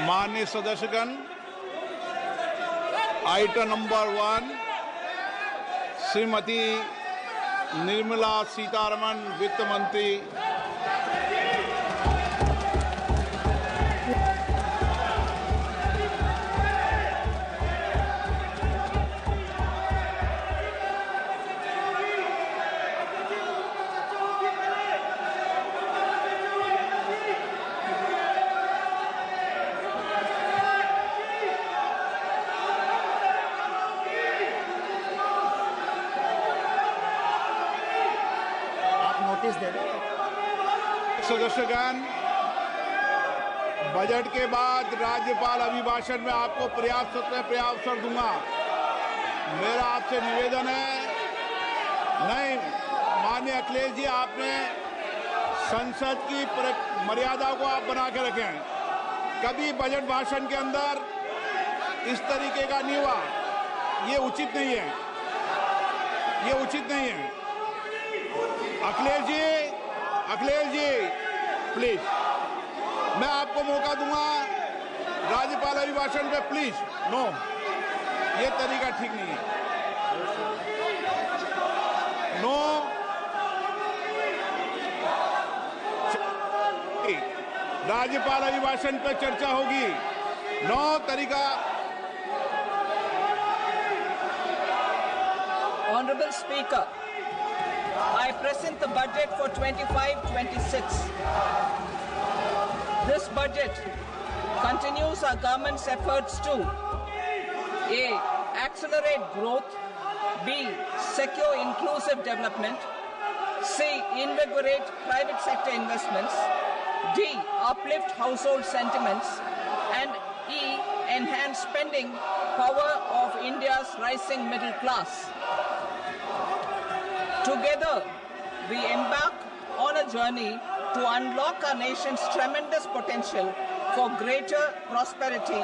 माननीय सदस्यगण, item number 1 Shrimati Nirmala Sitharaman वित्त मंत्री सदस्यगण, बजट के बाद राज्यपाल अभिभाषण में आपको पर्याप्त दूंगा। मेरा आपसे निवेदन है, नहीं माननीय अखिलेश जी, आपने संसद की मर्यादा को आप बना के रखें। कभी बजट भाषण के अंदर इस तरीके का नहीं हुआ, ये उचित नहीं है, ये उचित नहीं है। अखिलेश जी प्लीज, मैं आपको मौका दूंगा राज्यपाल अभिभाषण पे, प्लीज। नो, ये तरीका ठीक नहीं है। नो, राज्यपाल अभिभाषण पे चर्चा होगी। नो तरीका। Honorable Speaker, I present the budget for 25-26. This budget continues our government's efforts to A. Accelerate growth, B. Secure inclusive development, C. Invigorate private sector investments, D. Uplift household sentiments, and E. Enhance spending power of India's rising middle class. Together, we embark on a journey to unlock our nation's tremendous potential for greater prosperity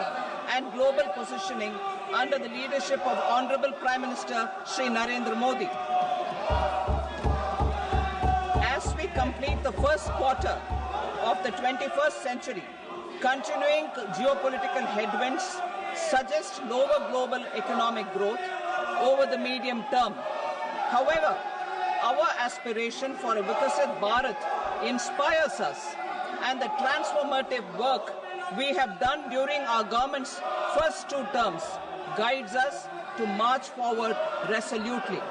and global positioning under the leadership of Honorable Prime Minister Shri Narendra Modi. As we complete the first quarter of the 21st century, continuing geopolitical headwinds suggest lower global economic growth over the medium term. However, our aspiration for a Vikasit Bharat inspires us, and the transformative work we have done during our government's first 2 terms guides us to march forward resolutely.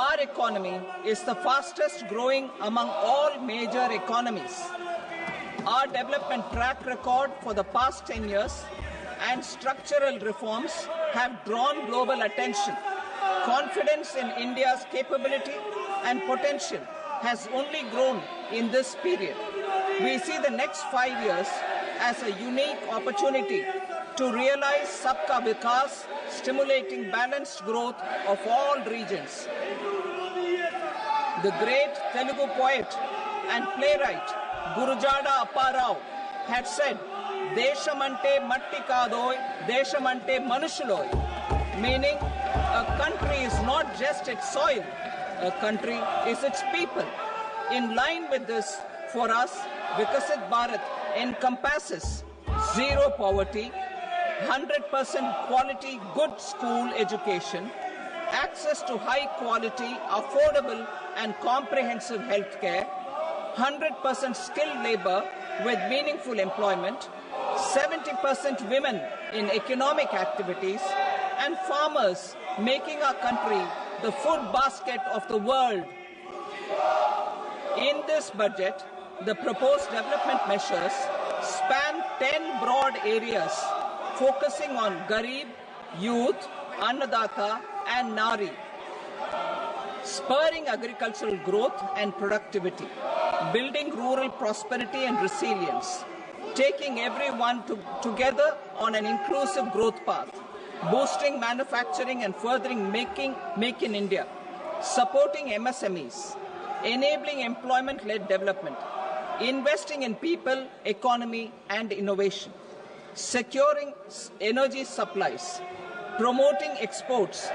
Our economy is the fastest growing among all major economies. Our development track record for the past 10 years and structural reforms have drawn global attention. Confidence in India's capability and potential has only grown in this period. We see the next 5 years as a unique opportunity to realize Sabka Vikas, stimulating balanced growth of all regions. The great Telugu poet and playwright Gurujada Apparao had said, "Deshamante matti kadoy, deshamante manushuloy," meaning a country is not just its soil, a country is its people. In line with this, for us, Vikasit Bharat encompasses zero poverty, 100% quality good school education, access to high quality, affordable and comprehensive health care, 100% skilled labor with meaningful employment, 70% women in economic activities, and farmers making our country the food basket of the world. In this budget, the proposed development measures span 10 broad areas focusing on Garib, youth, Annadata and Nari, spurring agricultural growth and productivity, building rural prosperity and resilience, taking everyone together on an inclusive growth path, boosting manufacturing and furthering Make in India, supporting MSMEs, enabling employment-led development, investing in people, economy and innovation, securing energy supplies, promoting exports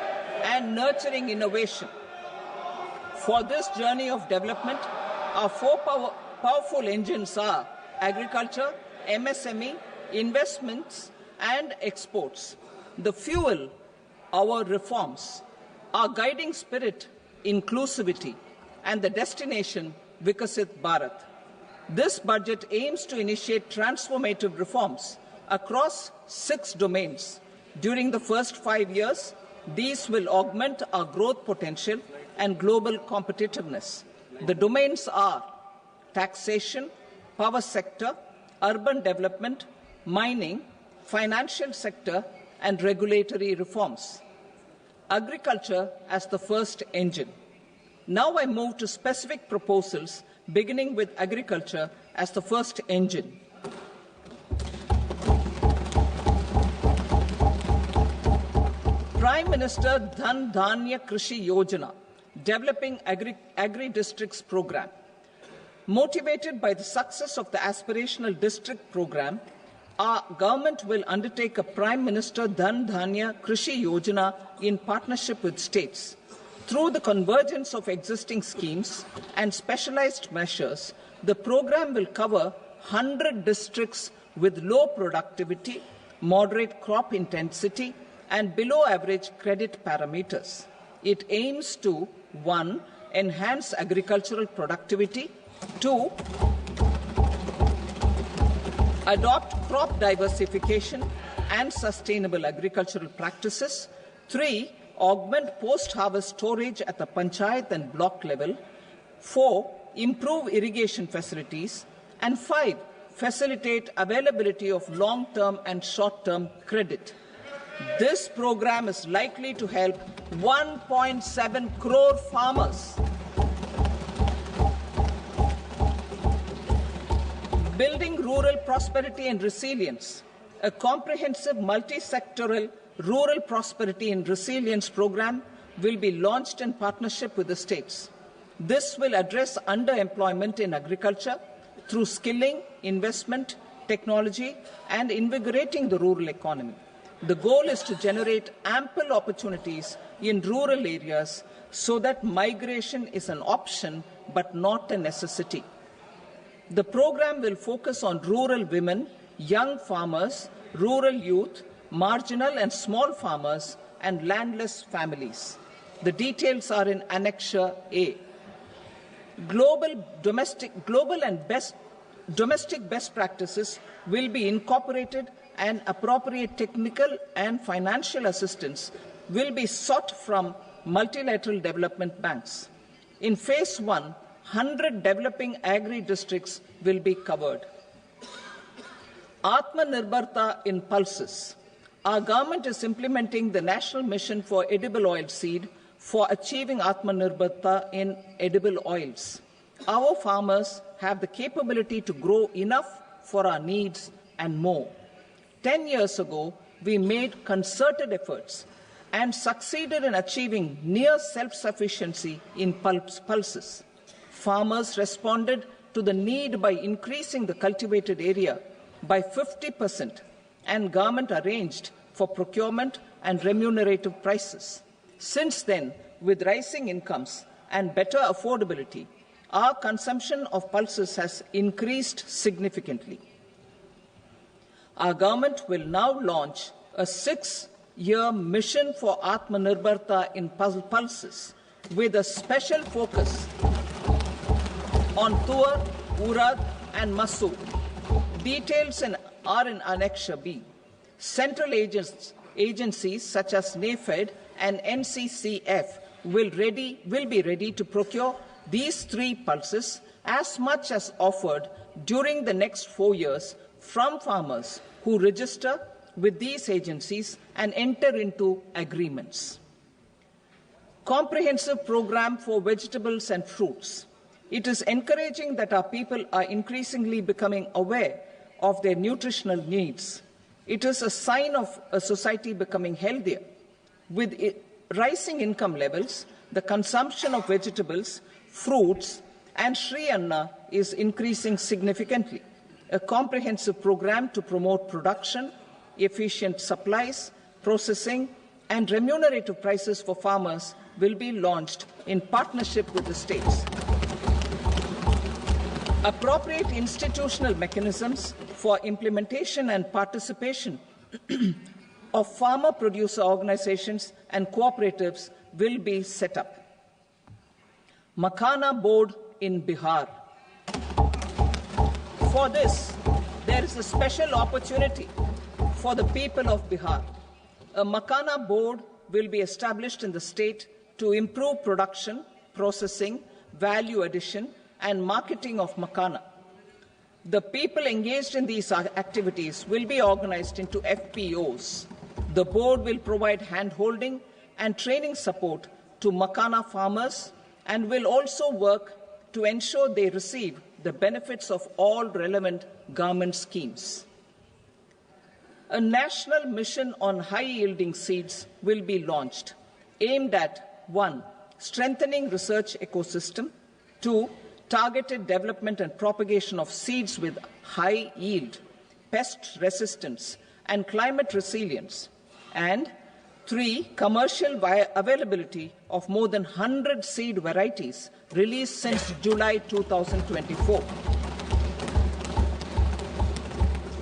and nurturing innovation. For this journey of development, our 4 powerful engines are agriculture, MSME, investments and exports. The fuel, our reforms, our guiding spirit, inclusivity, and the destination, Vikasit Bharat. This budget aims to initiate transformative reforms across 6 domains. During the first 5 years, these will augment our growth potential and global competitiveness. The domains are taxation, power sector, urban development, mining, financial sector, and regulatory reforms. Agriculture as the first engine. Now I move to specific proposals, beginning with agriculture as the first engine. Prime Minister Dhan Dhanya Krishi Yojana, Developing Agri-Districts Program. Motivated by the success of the Aspirational District Program, our government will undertake a Prime Minister Dhan Dhanya Krishi Yojana in partnership with states. Through the convergence of existing schemes and specialized measures, the program will cover 100 districts with low productivity, moderate crop intensity, and below average credit parameters. It aims to 1. Enhance agricultural productivity, 2. Adopt crop diversification and sustainable agricultural practices, 3. Augment post-harvest storage at the panchayat and block level, 4. Improve irrigation facilities, and 5. Facilitate availability of long-term and short-term credit. This program is likely to help 1.7 crore farmers. Building rural prosperity and resilience. A comprehensive multi-sectoral Rural Prosperity and Resilience Program will be launched in partnership with the states. This will address underemployment in agriculture through skilling, investment, technology, and invigorating the rural economy. The goal is to generate ample opportunities in rural areas so that migration is an option but not a necessity. The program will focus on rural women, young farmers, rural youth, marginal and small farmers, and landless families. The details are in Annexure A. Domestic best practices will be incorporated, and appropriate technical and financial assistance will be sought from multilateral development banks. In Phase 1, 100 developing agri-districts will be covered. Atmanirbharta in pulses. Our government is implementing the National Mission for Edible Oilseed for achieving Atmanirbharta in edible oils. Our farmers have the capability to grow enough for our needs and more. 10 years ago, we made concerted efforts and succeeded in achieving near self-sufficiency in pulses. Farmers responded to the need by increasing the cultivated area by 50%, and government arranged for procurement and remunerative prices. Since then, with rising incomes and better affordability, our consumption of pulses has increased significantly. Our government will now launch a 6-year mission for Atmanirbharta in pulses with a special focus on Tuar, Urad and Masoor. Details are in Annexure B. Central agencies such as NAFED and NCCF will be ready to procure these 3 pulses as much as offered during the next 4 years from farmers who register with these agencies and enter into agreements. Comprehensive program for vegetables and fruits. It is encouraging that our people are increasingly becoming aware of their nutritional needs. It is a sign of a society becoming healthier. With rising income levels, the consumption of vegetables, fruits, and Sri Anna is increasing significantly. A comprehensive program to promote production, efficient supplies, processing, and remunerative prices for farmers will be launched in partnership with the states. Appropriate institutional mechanisms for implementation and participation of farmer producer organizations and cooperatives will be set up. Makhana board in Bihar. For this, there is a special opportunity for the people of Bihar. A Makhana board will be established in the state to improve production, processing, value addition, and marketing of Makhana. The people engaged in these activities will be organized into FPOs. The board will provide hand-holding and training support to Makhana farmers and will also work to ensure they receive the benefits of all relevant government schemes. A national mission on high-yielding seeds will be launched, aimed at 1. Strengthening research ecosystem, 2. Targeted development and propagation of seeds with high yield, pest resistance, and climate resilience, and 3. Commercial availability of more than 100 seed varieties released since July 2024.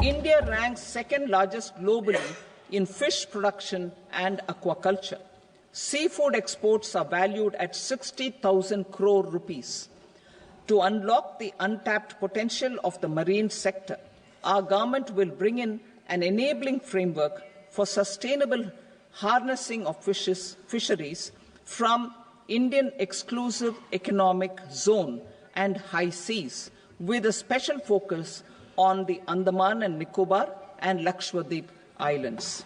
India ranks second largest globally in fish production and aquaculture. Seafood exports are valued at 60,000 crore rupees. To unlock the untapped potential of the marine sector, our government will bring in an enabling framework for sustainable harnessing of fisheries from Indian exclusive economic zone and high seas, with a special focus on the Andaman and Nicobar and Lakshadweep Islands.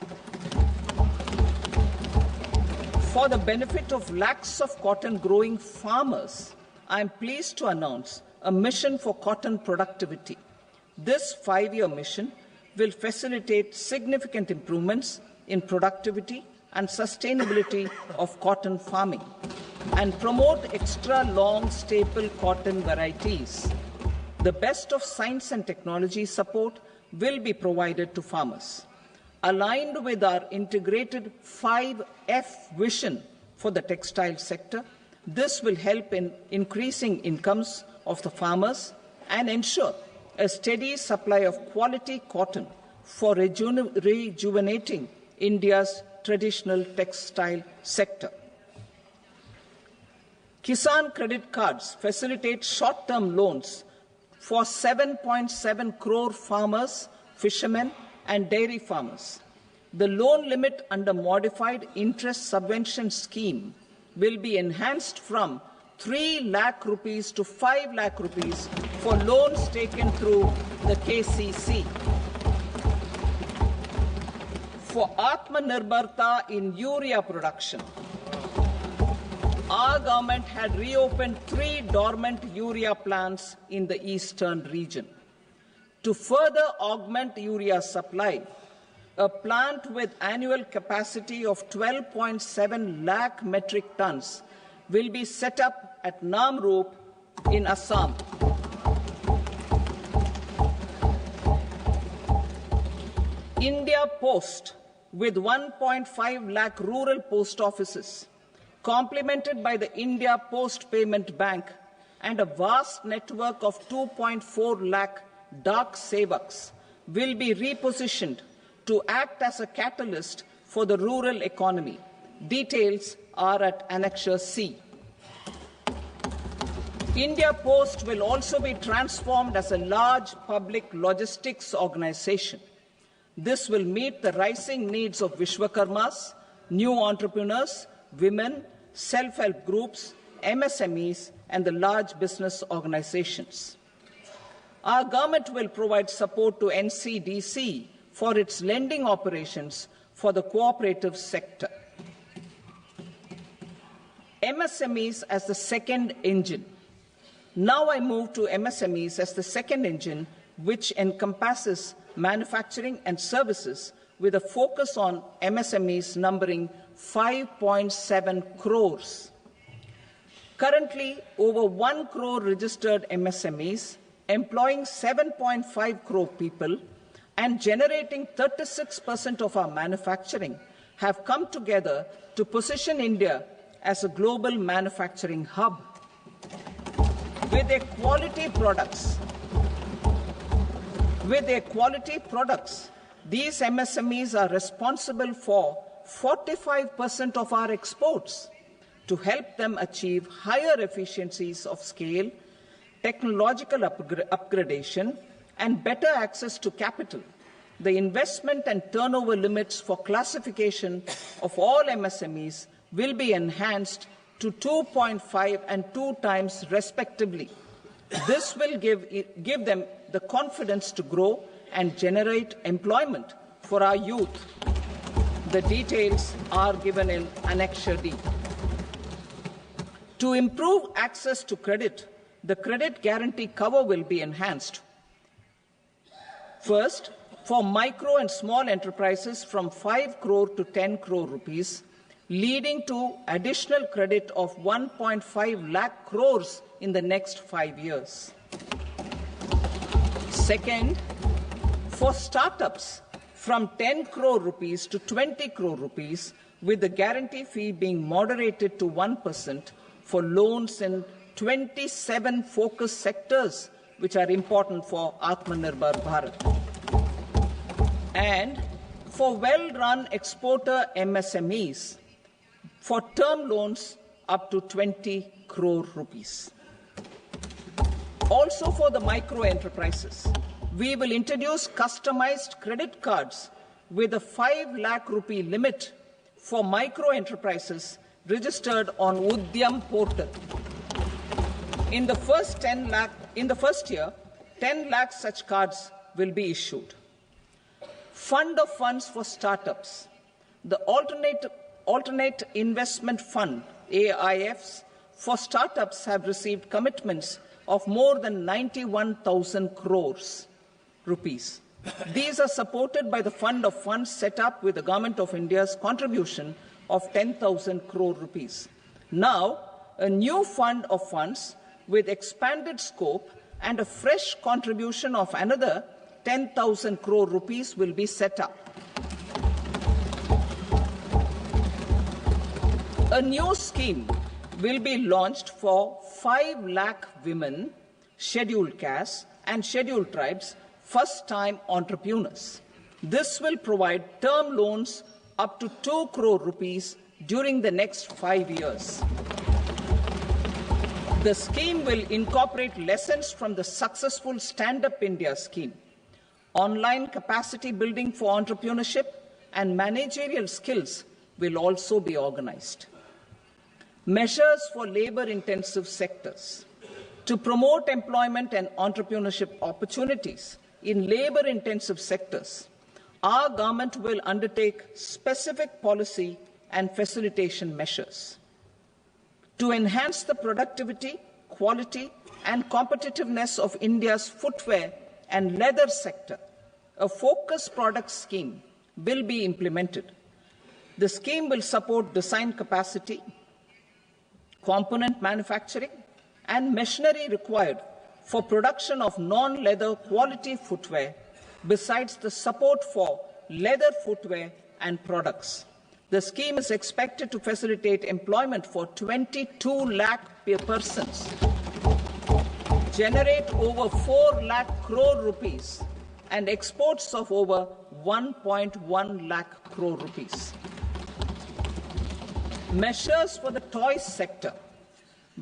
For the benefit of lakhs of cotton growing farmers, I am pleased to announce a mission for cotton productivity. This 5-year mission will facilitate significant improvements in productivity and sustainability of cotton farming and promote extra long staple cotton varieties. The best of science and technology support will be provided to farmers. Aligned with our integrated 5F vision for the textile sector, this will help in increasing incomes of the farmers and ensure a steady supply of quality cotton for rejuvenating India's traditional textile sector. Kisan credit cards facilitate short-term loans for 7.7 crore farmers, fishermen, and dairy farmers. The loan limit under modified interest subvention scheme will be enhanced from 3 lakh rupees to 5 lakh rupees for loans taken through the KCC. For Atmanirbharta in urea production, our government had reopened 3 dormant urea plants in the eastern region. To further augment urea supply, a plant with annual capacity of 12.7 lakh metric tons will be set up at Namrup in Assam. India Post, with 1.5 lakh rural post offices, complemented by the India Post Payment Bank and a vast network of 2.4 lakh Dak Sevaks, will be repositioned to act as a catalyst for the rural economy. Details are at Annexure C. India Post will also be transformed as a large public logistics organization. This will meet the rising needs of Vishwakarmas, new entrepreneurs, women, self-help groups, MSMEs, and the large business organizations. Our government will provide support to NCDC for its lending operations for the cooperative sector. MSMEs as the second engine. Now I move to MSMEs as the second engine, which encompasses manufacturing and services with a focus on MSMEs numbering 5.7 crores. Currently, over 1 crore registered MSMEs, employing 7.5 crore people and generating 36% of our manufacturing, have come together to position India as a global manufacturing hub. With their quality products, these MSMEs are responsible for 45% of our exports. To help them achieve higher efficiencies of scale, technological upgradation, and better access to capital, the investment and turnover limits for classification of all MSMEs will be enhanced to 2.5 and 2 times respectively. This will give them the confidence to grow and generate employment for our youth. The details are given in Annexure D. To improve access to credit, the credit guarantee cover will be enhanced. First, for micro and small enterprises from 5 crore to 10 crore rupees, leading to additional credit of 1.5 lakh crores in the next 5 years. Second, for startups from 10 crore rupees to 20 crore rupees, with the guarantee fee being moderated to 1% for loans in 27 focus sectors which are important for Atmanirbhar Bharat. And for well-run exporter MSMEs, for term loans up to 20 crore rupees. Also for the micro enterprises, we will introduce customized credit cards with a 5 lakh rupee limit for micro enterprises registered on Udyam portal. In the first year, 10 lakh such cards will be issued. Fund of funds for startups. The Alternate Investment Fund, AIFs, for startups have received commitments of more than 91,000 crores rupees. These are supported by the Fund of Funds set up with the Government of India's contribution of 10,000 crore rupees. Now, a new Fund of Funds with expanded scope and a fresh contribution of another 10,000 crore rupees will be set up. A new scheme will be launched for 5 lakh women, scheduled castes and scheduled tribes, first-time entrepreneurs. This will provide term loans up to 2 crore rupees during the next 5 years. The scheme will incorporate lessons from the successful Stand Up India scheme. Online capacity building for entrepreneurship and managerial skills will also be organized. Measures for labor-intensive sectors. To promote employment and entrepreneurship opportunities in labor-intensive sectors, our government will undertake specific policy and facilitation measures. To enhance the productivity, quality, and competitiveness of India's footwear and leather sector, a focused product scheme will be implemented. The scheme will support design capacity, component manufacturing, and machinery required for production of non-leather quality footwear, besides the support for leather footwear and products. The scheme is expected to facilitate employment for 22 lakh persons, generate over 4 lakh crore rupees, and exports of over 1.1 lakh crore rupees. Measures for the toys sector.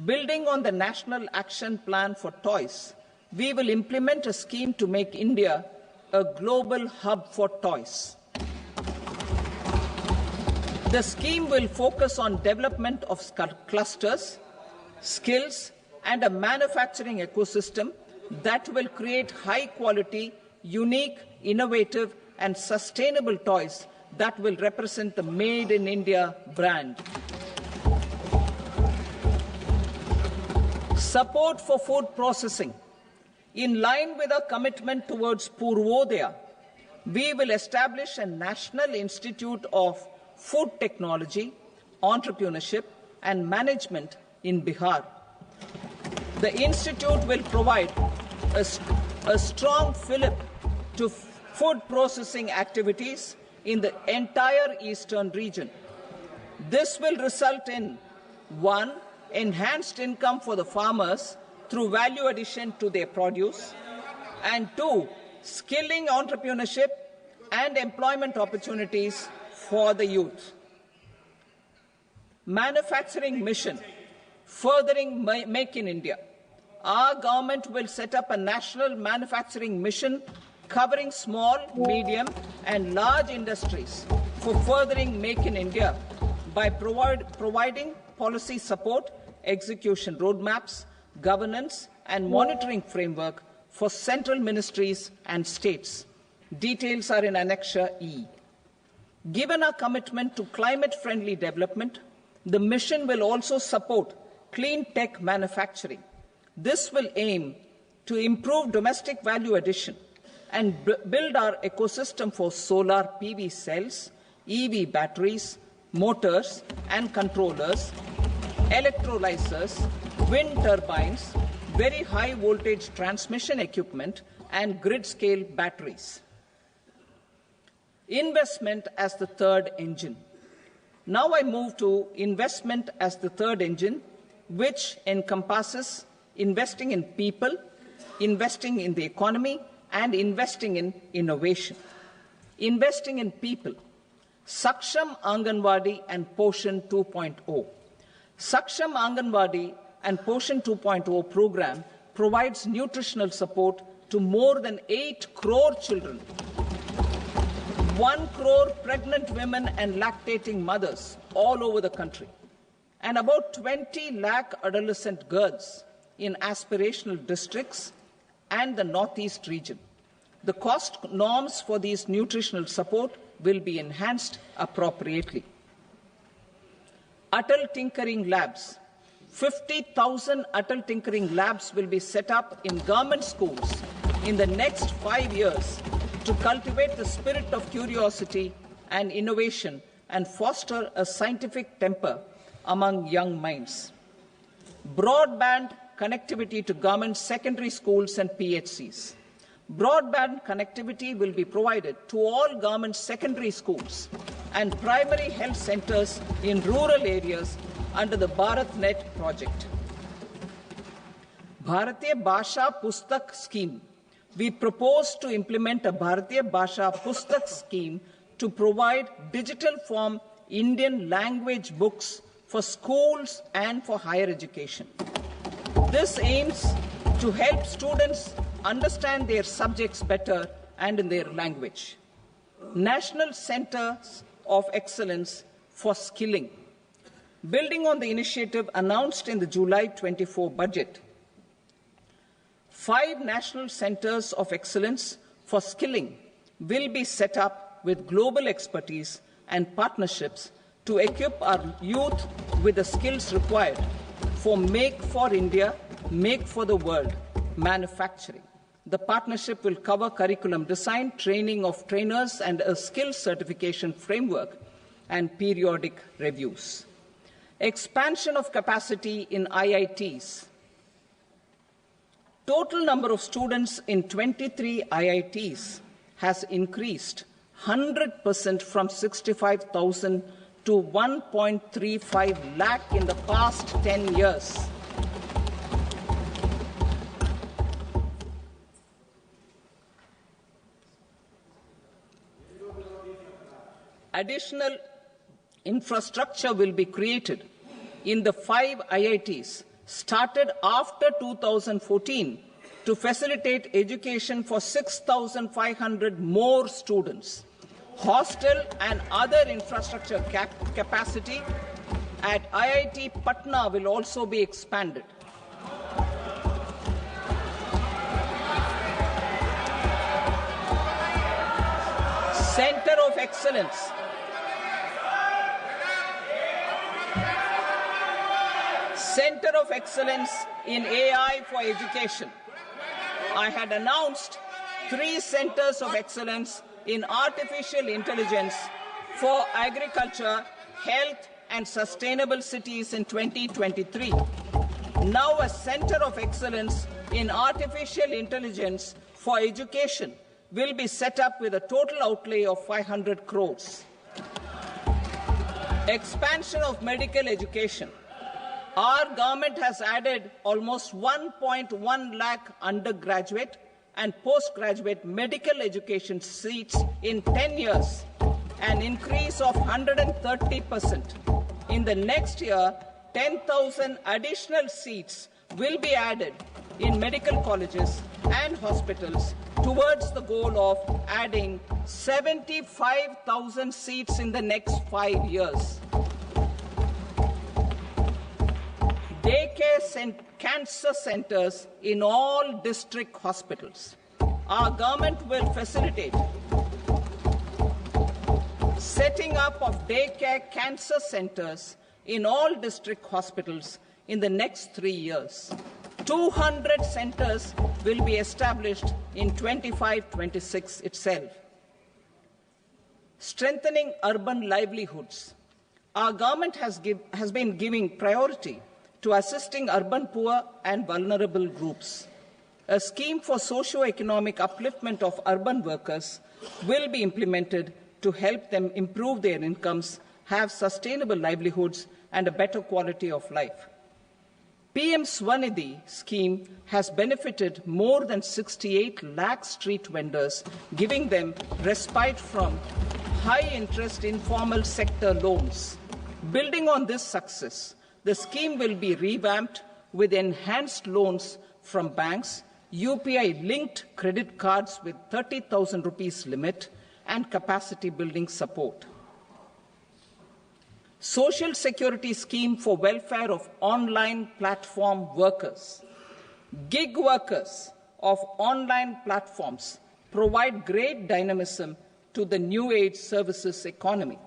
Building on the National Action Plan for Toys, we will implement a scheme to make India a global hub for toys. The scheme will focus on development of clusters, skills, and a manufacturing ecosystem that will create high-quality, unique, innovative, and sustainable toys that will represent the Made in India brand. Support for food processing. In line with our commitment towards Purvodaya, we will establish a National Institute of Food Technology, Entrepreneurship and Management in Bihar. The institute will provide a strong fillip to food processing activities in the entire eastern region. This will result in 1. Enhanced income for the farmers through value addition to their produce, and 2, skilling entrepreneurship and employment opportunities for the youth. Manufacturing mission, furthering Make in India. Our government will set up a national manufacturing mission covering small, medium and large industries for furthering Make in India by providing policy support, execution roadmaps, governance and monitoring framework for central ministries and states. Details are in Annexure E. Given our commitment to climate-friendly development, the mission will also support clean tech manufacturing. This will aim to improve domestic value addition and build our ecosystem for solar PV cells, EV batteries, motors and controllers, electrolyzers, wind turbines, very high voltage transmission equipment and grid-scale batteries. Investment as the third engine. Now I move to investment as the third engine, which encompasses investing in people, investing in the economy, and investing in innovation. Investing in people. Saksham Anganwadi and Poshan 2.0. Saksham Anganwadi and Poshan 2.0 program provides nutritional support to more than 8 crore children, 1 crore pregnant women and lactating mothers all over the country, and about 20 lakh adolescent girls in aspirational districts and the Northeast region. The cost norms for these nutritional support will be enhanced appropriately. Atal Tinkering Labs. 50,000 Atal Tinkering Labs will be set up in government schools in the next 5 years to cultivate the spirit of curiosity and innovation and foster a scientific temper among young minds. Broadband connectivity to government secondary schools and PHCs. Broadband connectivity will be provided to all government secondary schools and primary health centers in rural areas under the BharatNet project. Bharatiya Bhasha Pustak Scheme. We propose to implement a Bharatiya Bhasha Pustak scheme to provide digital form Indian language books for schools and for higher education. This aims to help students understand their subjects better and in their language. National Centers of Excellence for Skilling. Building on the initiative announced in the July 24 budget, 5 national centers of excellence for skilling will be set up with global expertise and partnerships to equip our youth with the skills required for Make for India, Make for the World manufacturing. The partnership will cover curriculum design, training of trainers, and a skills certification framework and periodic reviews. Expansion of capacity in IITs. Total number of students in 23 IITs has increased 100% from 65,000 to 1.35 lakh in the past 10 years. Additional infrastructure will be created in the 5 IITs started after 2014 to facilitate education for 6,500 more students. Hostel and other infrastructure capacity at IIT Patna will also be expanded. Center of Excellence. Center of Excellence in AI for Education. I had announced 3 centers of excellence in artificial intelligence for agriculture, health, and sustainable cities in 2023. Now a center of excellence in artificial intelligence for education will be set up with a total outlay of 500 crores. Expansion of medical education. Our government has added almost 1.1 lakh undergraduate and postgraduate medical education seats in 10 years, an increase of 130%. In the next year, 10,000 additional seats will be added in medical colleges and hospitals towards the goal of adding 75,000 seats in the next 5 years. Daycare cancer centers in all district hospitals. Our government will facilitate setting up of daycare cancer centers in all district hospitals in the next 3 years. 200 centers will be established in 25-26 itself. Strengthening urban livelihoods. Our government has been giving priority to assisting urban poor and vulnerable groups. A scheme for socio-economic upliftment of urban workers will be implemented to help them improve their incomes, have sustainable livelihoods, and a better quality of life. PM Swanidhi scheme has benefited more than 68 lakh street vendors, giving them respite from high-interest informal sector loans. Building on this success, the scheme will be revamped with enhanced loans from banks, UPI-linked credit cards with 30,000 rupees limit, and capacity building support. Social Security Scheme for welfare of online platform workers. Gig workers of online platforms provide great dynamism to the new age services economy.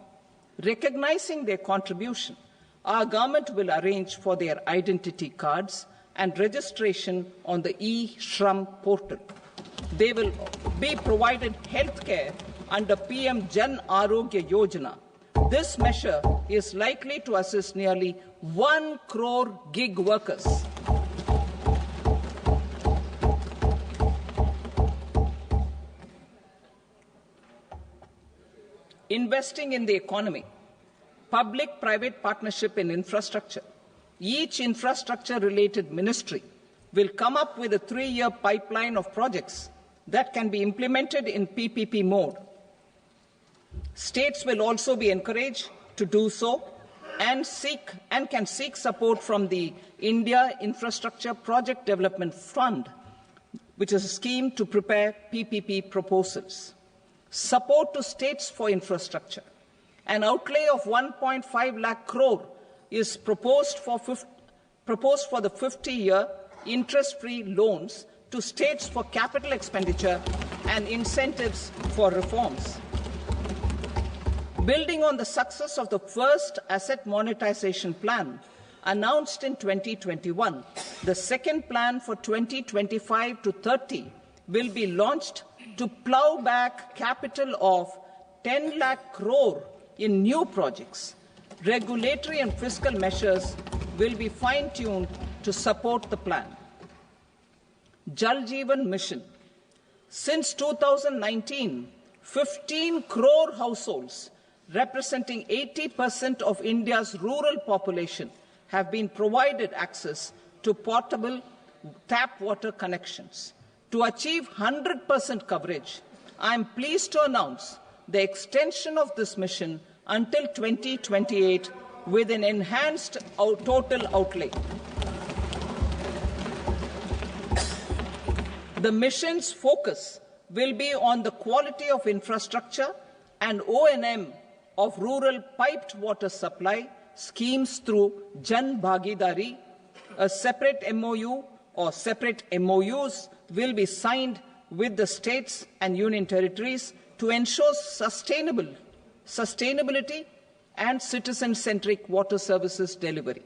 Recognizing their contribution, our government will arrange for their identity cards and registration on the e-Shram portal. They will be provided healthcare under PM Jan Arogya Yojana. This measure is likely to assist nearly 1 crore gig workers. Investing in the economy. Public-private partnership in infrastructure. Each infrastructure-related ministry will come up with a 3-year pipeline of projects that can be implemented in PPP mode. States will also be encouraged to do so and can seek support from the India Infrastructure Project Development Fund, which is a scheme to prepare PPP proposals. Support to states for infrastructure. An outlay of 1.5 lakh crore is proposed for the 50-year interest-free loans to states for capital expenditure and incentives for reforms. Building on the success of the first asset monetization plan announced in 2021, the second plan for 2025 to 30 will be launched to plough back capital of 10 lakh crore in new projects. Regulatory and fiscal measures will be fine-tuned to support the plan. Jal Jeevan Mission. Since 2019, 15 crore households representing 80% of India's rural population have been provided access to portable tap water connections. To achieve 100% coverage, I am pleased to announce the extension of this mission until 2028 with an enhanced total outlay. The mission's focus will be on the quality of infrastructure and O&M of rural piped water supply schemes through Jan Bhagidari. A separate MOU or separate MOUs will be signed with the states and union territories to ensure sustainability and citizen-centric water services delivery.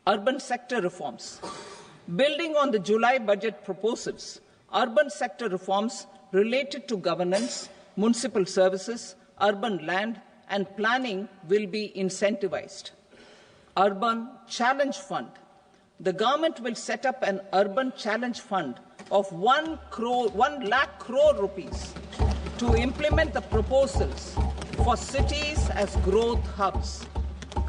Urban sector reforms. Building on the July budget proposals, urban sector reforms related to governance, municipal services, urban land and planning will be incentivized. Urban Challenge Fund. The government will set up an Urban Challenge Fund of 1 lakh crore rupees to implement the proposals for cities as growth hubs.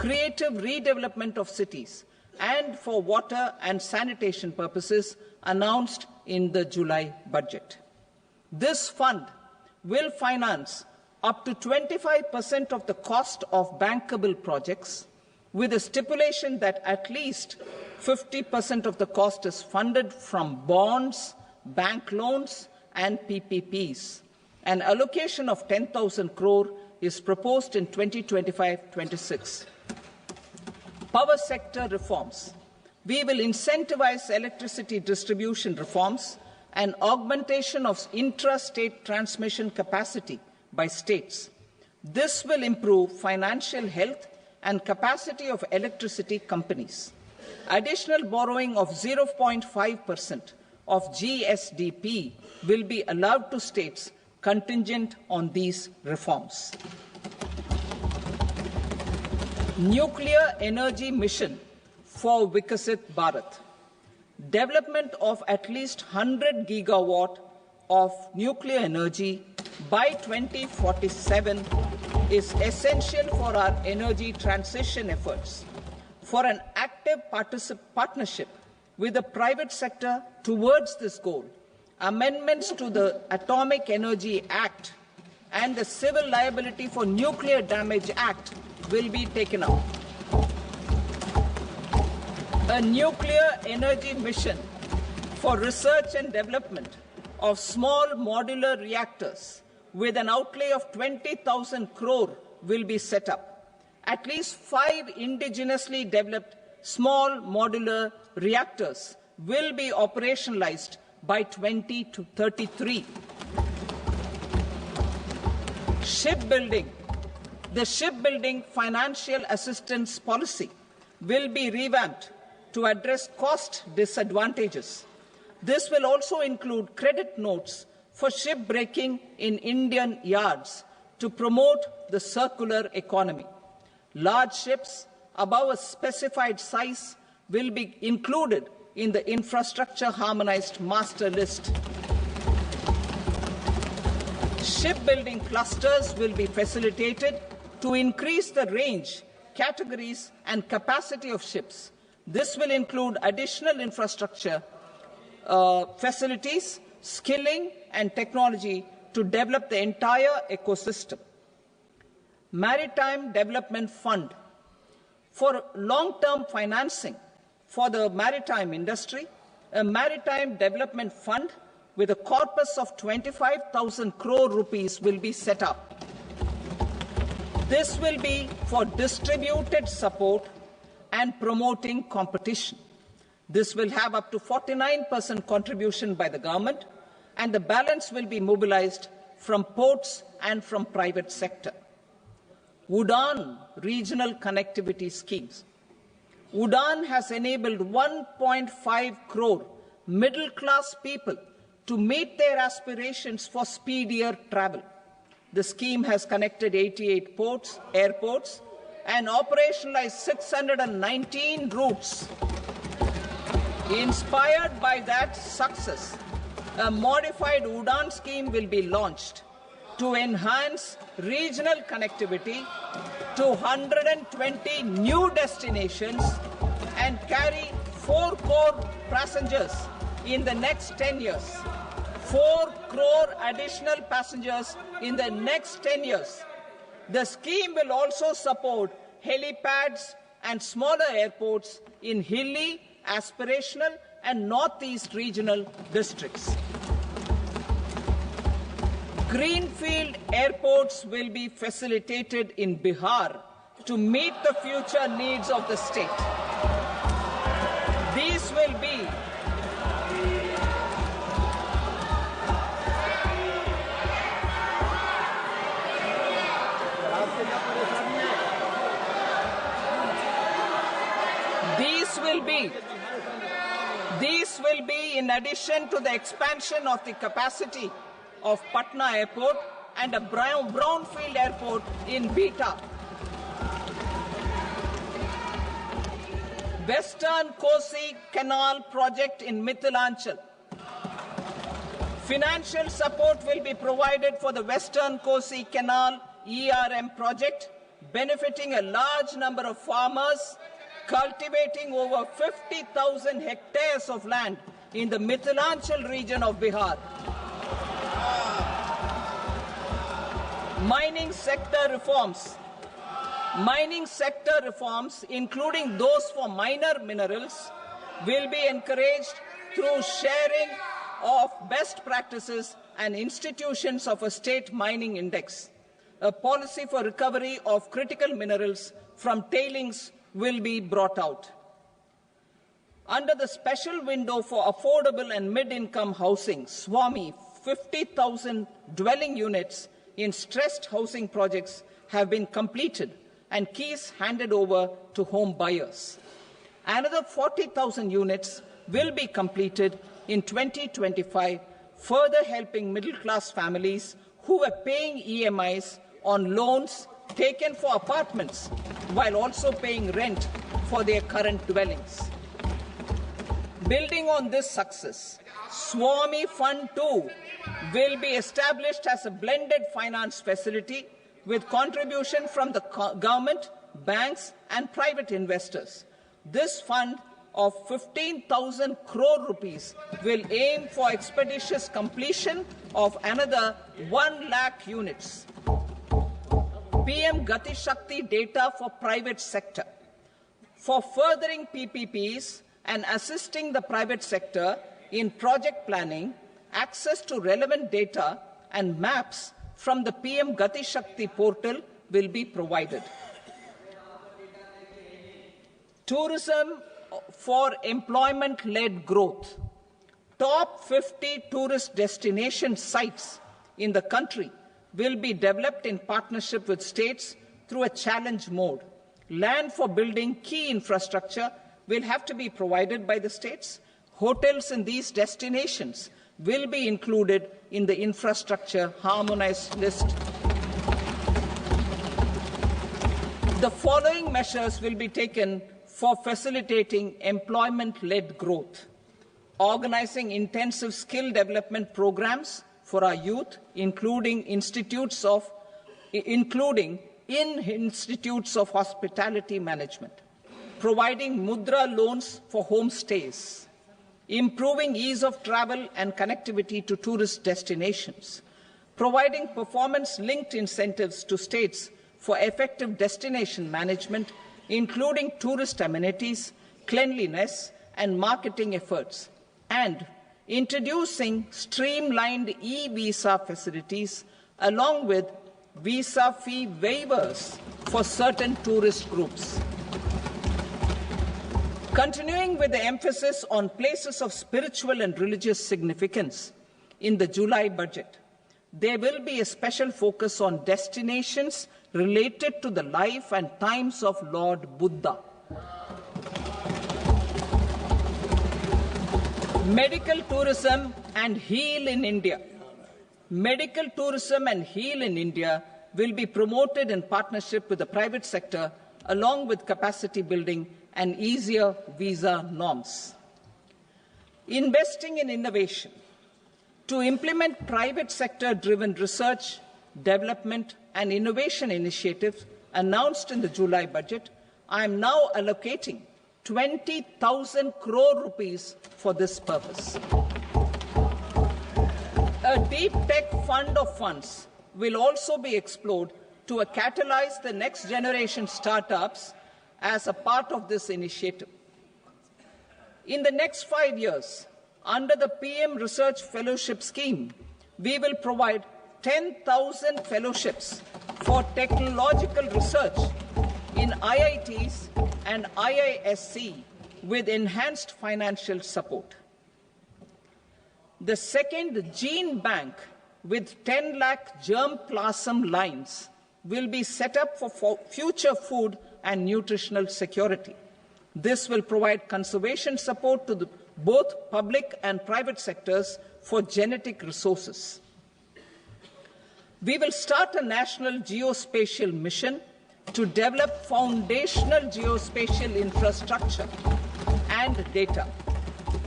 creative redevelopment of cities, and for water and sanitation purposes announced in the July budget. This fund will finance up to 25% of the cost of bankable projects, with a stipulation that at least 50% of the cost is funded from bonds, bank loans, and PPPs. An allocation of 10,000 crore is proposed in 2025-26. Power sector reforms. We will incentivize electricity distribution reforms and augmentation of intra-state transmission capacity by states. This will improve financial health and capacity of electricity companies. Additional borrowing of 0.5% of GSDP will be allowed to states contingent on these reforms. Nuclear energy mission for Vikasit Bharat. Development of at least 100 gigawatt of nuclear energy by 2047 is essential for our energy transition efforts. For an active partnership with the private sector towards this goal, amendments to the Atomic Energy Act and the Civil Liability for Nuclear Damage Act will be taken up. A nuclear energy mission for research and development of small modular reactors with an outlay of 20,000 crore will be set up. At least 5 indigenously developed small modular reactors will be operationalized by 2033. Shipbuilding. The shipbuilding financial assistance policy will be revamped to address cost disadvantages. This will also include credit notes for shipbreaking in Indian yards to promote the circular economy. Large ships above a specified size will be included in the infrastructure harmonized master list. Shipbuilding clusters will be facilitated to increase the range, categories, and capacity of ships. This will include additional infrastructure, facilities, skilling, and technology to develop the entire ecosystem. Maritime Development Fund. For long-term financing for the maritime industry, a Maritime Development Fund with a corpus of 25,000 crore rupees will be set up. This will be for distributed support and promoting competition. This will have up to 49% contribution by the government, and the balance will be mobilized from ports and from private sector. UDAN regional connectivity schemes. UDAN has enabled 1.5 crore middle-class people to meet their aspirations for speedier travel. The scheme has connected 88 airports, and operationalized 619 routes. Inspired by that success, a modified UDAN scheme will be launched to enhance regional connectivity to 120 new destinations and carry 4 crore passengers in the next 10 years. 4 crore additional passengers in the next 10 years. The scheme will also support helipads and smaller airports in hilly, aspirational, and northeast regional districts. Greenfield airports will be facilitated in Bihar to meet the future needs of the state. These will be These will be in addition to the expansion of the capacity of Patna Airport and a brownfield airport in Beta. Western Kosi Canal project in Mithilanchal. Financial support will be provided for the Western Kosi Canal ERM project benefiting a large number of farmers cultivating over 50,000 hectares of land in the Mithilanchal region of Bihar. Mining sector reforms, including those for minor minerals, will be encouraged through sharing of best practices and institutions of a state mining index. A policy for recovery of critical minerals from tailings will be brought out. Under the special window for affordable and mid-income housing, SWAMI, 50,000 dwelling units in stressed housing projects have been completed and keys handed over to home buyers. Another 40,000 units will be completed in 2025, further helping middle-class families who were paying EMIs on loans taken for apartments while also paying rent for their current dwellings. Building on this success, SWAMI Fund 2 will be established as a blended finance facility with contribution from the government, banks and private investors. This fund of 15,000 crore rupees will aim for expeditious completion of another 1 lakh units. PM Gati Shakti data for private sector. For furthering PPPs and assisting the private sector in project planning, access to relevant data and maps from the PM Gati Shakti portal will be provided. Tourism for employment-led growth. Top 50 tourist destination sites in the country will be developed in partnership with states through a challenge mode. Land for building key infrastructure will have to be provided by the states. Hotels in these destinations will be included in the infrastructure harmonized list. The following measures will be taken for facilitating employment-led growth: organizing intensive skill development programs for our youth, including in institutes of hospitality management, providing mudra loans for homestays, improving ease of travel and connectivity to tourist destinations, providing performance-linked incentives to states for effective destination management, including tourist amenities, cleanliness, and marketing efforts, and introducing streamlined e-visa facilities along with visa fee waivers for certain tourist groups. Continuing with the emphasis on places of spiritual and religious significance, in the July budget, there will be a special focus on destinations related to the life and times of Lord Buddha. Medical tourism and heal in India. Medical tourism and heal in India will be promoted in partnership with the private sector, along with capacity building and easier visa norms. Investing in innovation. To implement private sector-driven research, development and innovation initiatives announced in the July budget, I am now allocating 20,000 crore rupees for this purpose. A deep tech fund of funds will also be explored to catalyze the next generation startups as a part of this initiative. In the next 5 years, under the PM Research Fellowship Scheme, we will provide 10,000 fellowships for technological research in IITs and IISc with enhanced financial support. The second gene bank with 10 lakh germplasm lines will be set up for future food and nutritional security. This will provide conservation support to both public and private sectors for genetic resources. We will start a national geospatial mission to develop foundational geospatial infrastructure and data.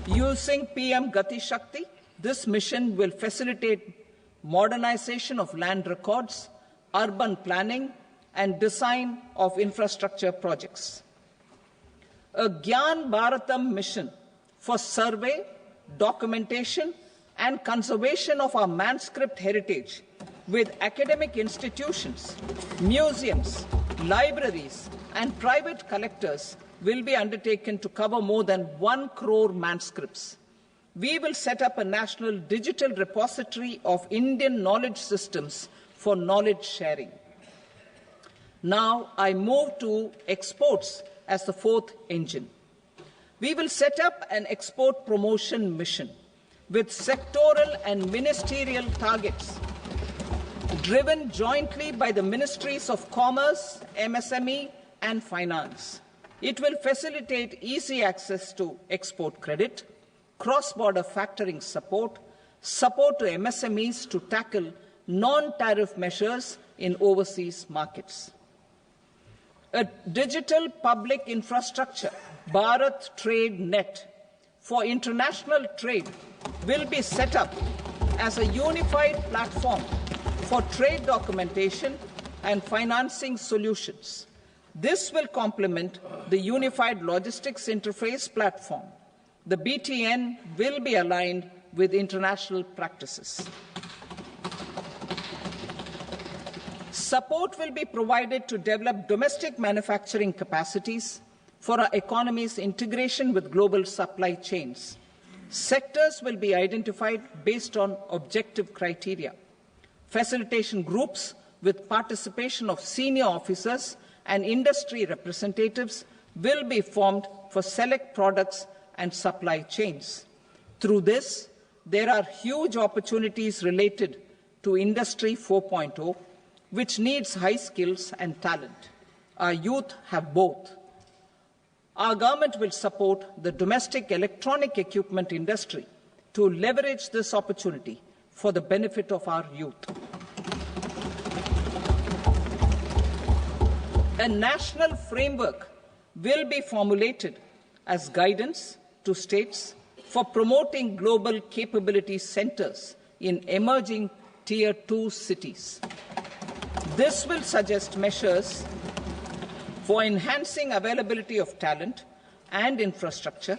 Using PM Gati Shakti, this mission will facilitate modernization of land records, urban planning, and design of infrastructure projects. A Gyan Bharatam mission for survey, documentation, and conservation of our manuscript heritage with academic institutions, museums, libraries, and private collectors will be undertaken to cover more than 1 crore manuscripts. We will set up a national digital repository of Indian knowledge systems for knowledge sharing. Now I move to exports as the fourth engine. We will set up an export promotion mission with sectoral and ministerial targets driven jointly by the Ministries of Commerce, MSME, and Finance. It will facilitate easy access to export credit, cross-border factoring support, support to MSMEs to tackle non-tariff measures in overseas markets. A digital public infrastructure, Bharat Trade Net, for international trade will be set up as a unified platform for trade documentation and financing solutions. This will complement the Unified Logistics Interface platform. The BTN will be aligned with international practices. Support will be provided to develop domestic manufacturing capacities for our economy's integration with global supply chains. Sectors will be identified based on objective criteria. Facilitation groups with participation of senior officers and industry representatives will be formed for select products and supply chains. Through this, there are huge opportunities related to Industry 4.0, which needs high skills and talent. Our youth have both. Our government will support the domestic electronic equipment industry to leverage this opportunity for the benefit of our youth. A national framework will be formulated as guidance to states for promoting global capability centers in emerging Tier 2 cities. This will suggest measures for enhancing availability of talent and infrastructure,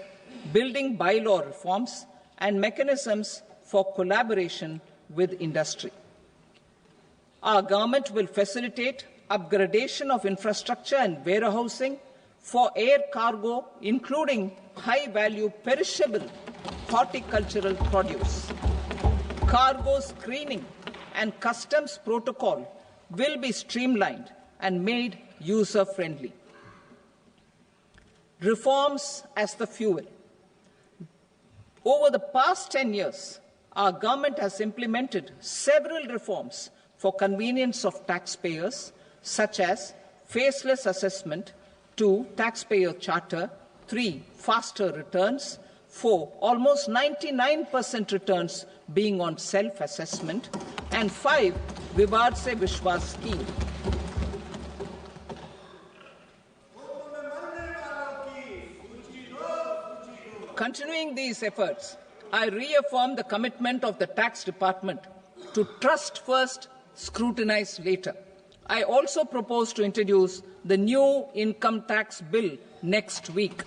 building bylaw reforms, and mechanisms for collaboration with industry. Our government will facilitate upgradation of infrastructure and warehousing for air cargo, including high-value perishable horticultural produce. Cargo screening and customs protocol will be streamlined and made user-friendly. Reforms as the fuel. Over the past 10 years, our government has implemented several reforms for convenience of taxpayers, such as faceless assessment, 2, taxpayer charter, 3, faster returns, 4, almost 99% returns being on self-assessment, and 5, Vivad Se Vishwas scheme. Continuing these efforts, I reaffirm the commitment of the Tax Department to trust first, scrutinize later. I also propose to introduce the new income tax bill next week.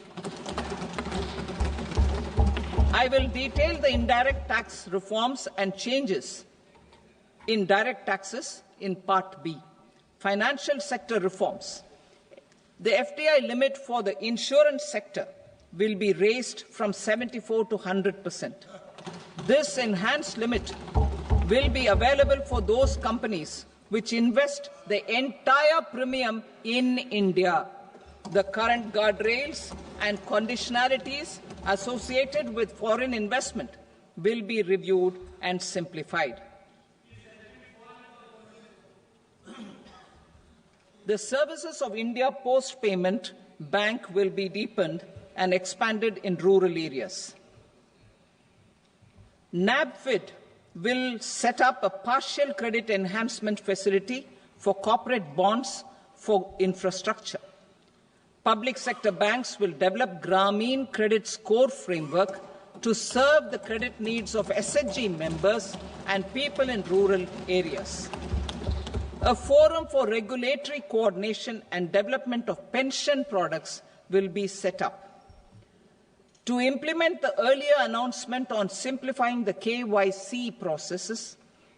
I will detail the indirect tax reforms and changes in direct taxes in Part B. Financial sector reforms. The FDI limit for the insurance sector will be raised from 74 to 100%. This enhanced limit will be available for those companies which invest the entire premium in India. The current guardrails and conditionalities associated with foreign investment will be reviewed and simplified. The services of India Post Payment Bank will be deepened and expanded in rural areas. NABFID will set up a partial credit enhancement facility for corporate bonds for infrastructure. Public sector banks will develop Grameen Credit Score framework to serve the credit needs of SHG members and people in rural areas. A forum for regulatory coordination and development of pension products will be set up. To implement the earlier announcement on simplifying the KYC processes,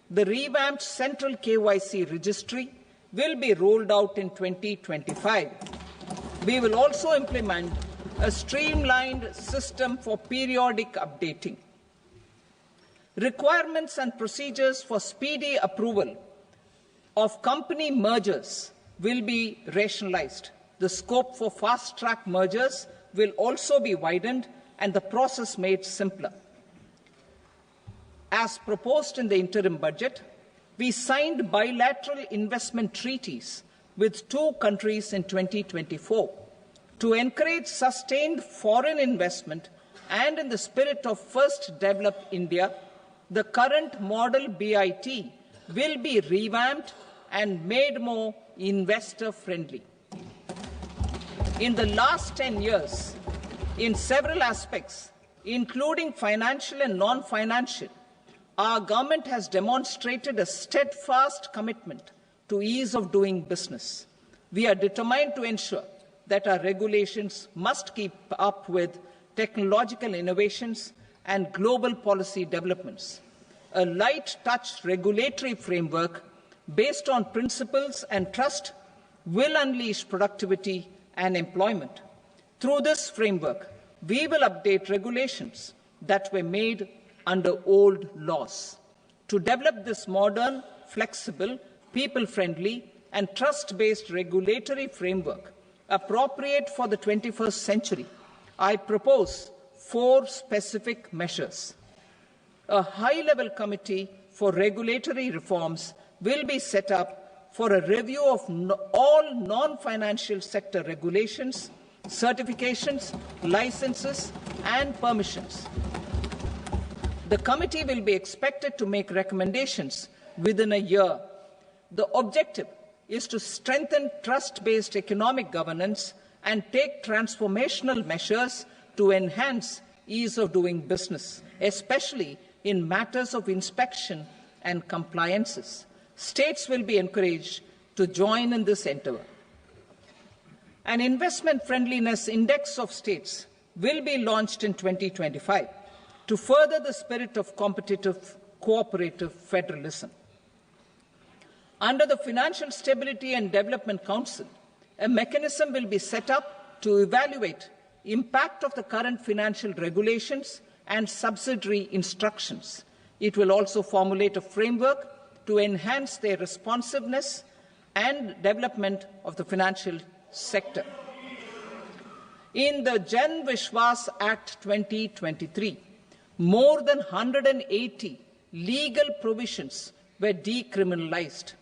the revamped Central KYC Registry will be rolled out in 2025. We will also implement a streamlined system for periodic updating. Requirements and procedures for speedy approval of company mergers will be rationalized. The scope for fast-track mergers will also be widened and the process made simpler. As proposed in the interim budget, we signed bilateral investment treaties with 2 countries in 2024 to encourage sustained foreign investment, and in the spirit of First Develop India, the current model BIT will be revamped and made more investor-friendly. In the last 10 years, in several aspects, including financial and non-financial, our government has demonstrated a steadfast commitment to ease of doing business. We are determined to ensure that our regulations must keep up with technological innovations and global policy developments. A light-touch regulatory framework based on principles and trust will unleash productivity and employment. Through this framework, we will update regulations that were made under old laws. To develop this modern, flexible, people-friendly and trust-based regulatory framework appropriate for the 21st century, I propose 4 specific measures. A high-level committee for regulatory reforms will be set up for a review of all non-financial sector regulations, certifications, licenses, and permissions. The committee will be expected to make recommendations within a year. The objective is to strengthen trust-based economic governance and take transformational measures to enhance ease of doing business, especially in matters of inspection and compliances. States will be encouraged to join in this endeavour. An investment friendliness index of states will be launched in 2025 to further the spirit of competitive, cooperative federalism. Under the Financial Stability and Development Council, a mechanism will be set up to evaluate impact of the current financial regulations and subsidiary instructions. It will also formulate a framework to enhance their responsiveness and development of the financial sector. In the Jan Vishwas Act 2023, more than 180 legal provisions were decriminalized.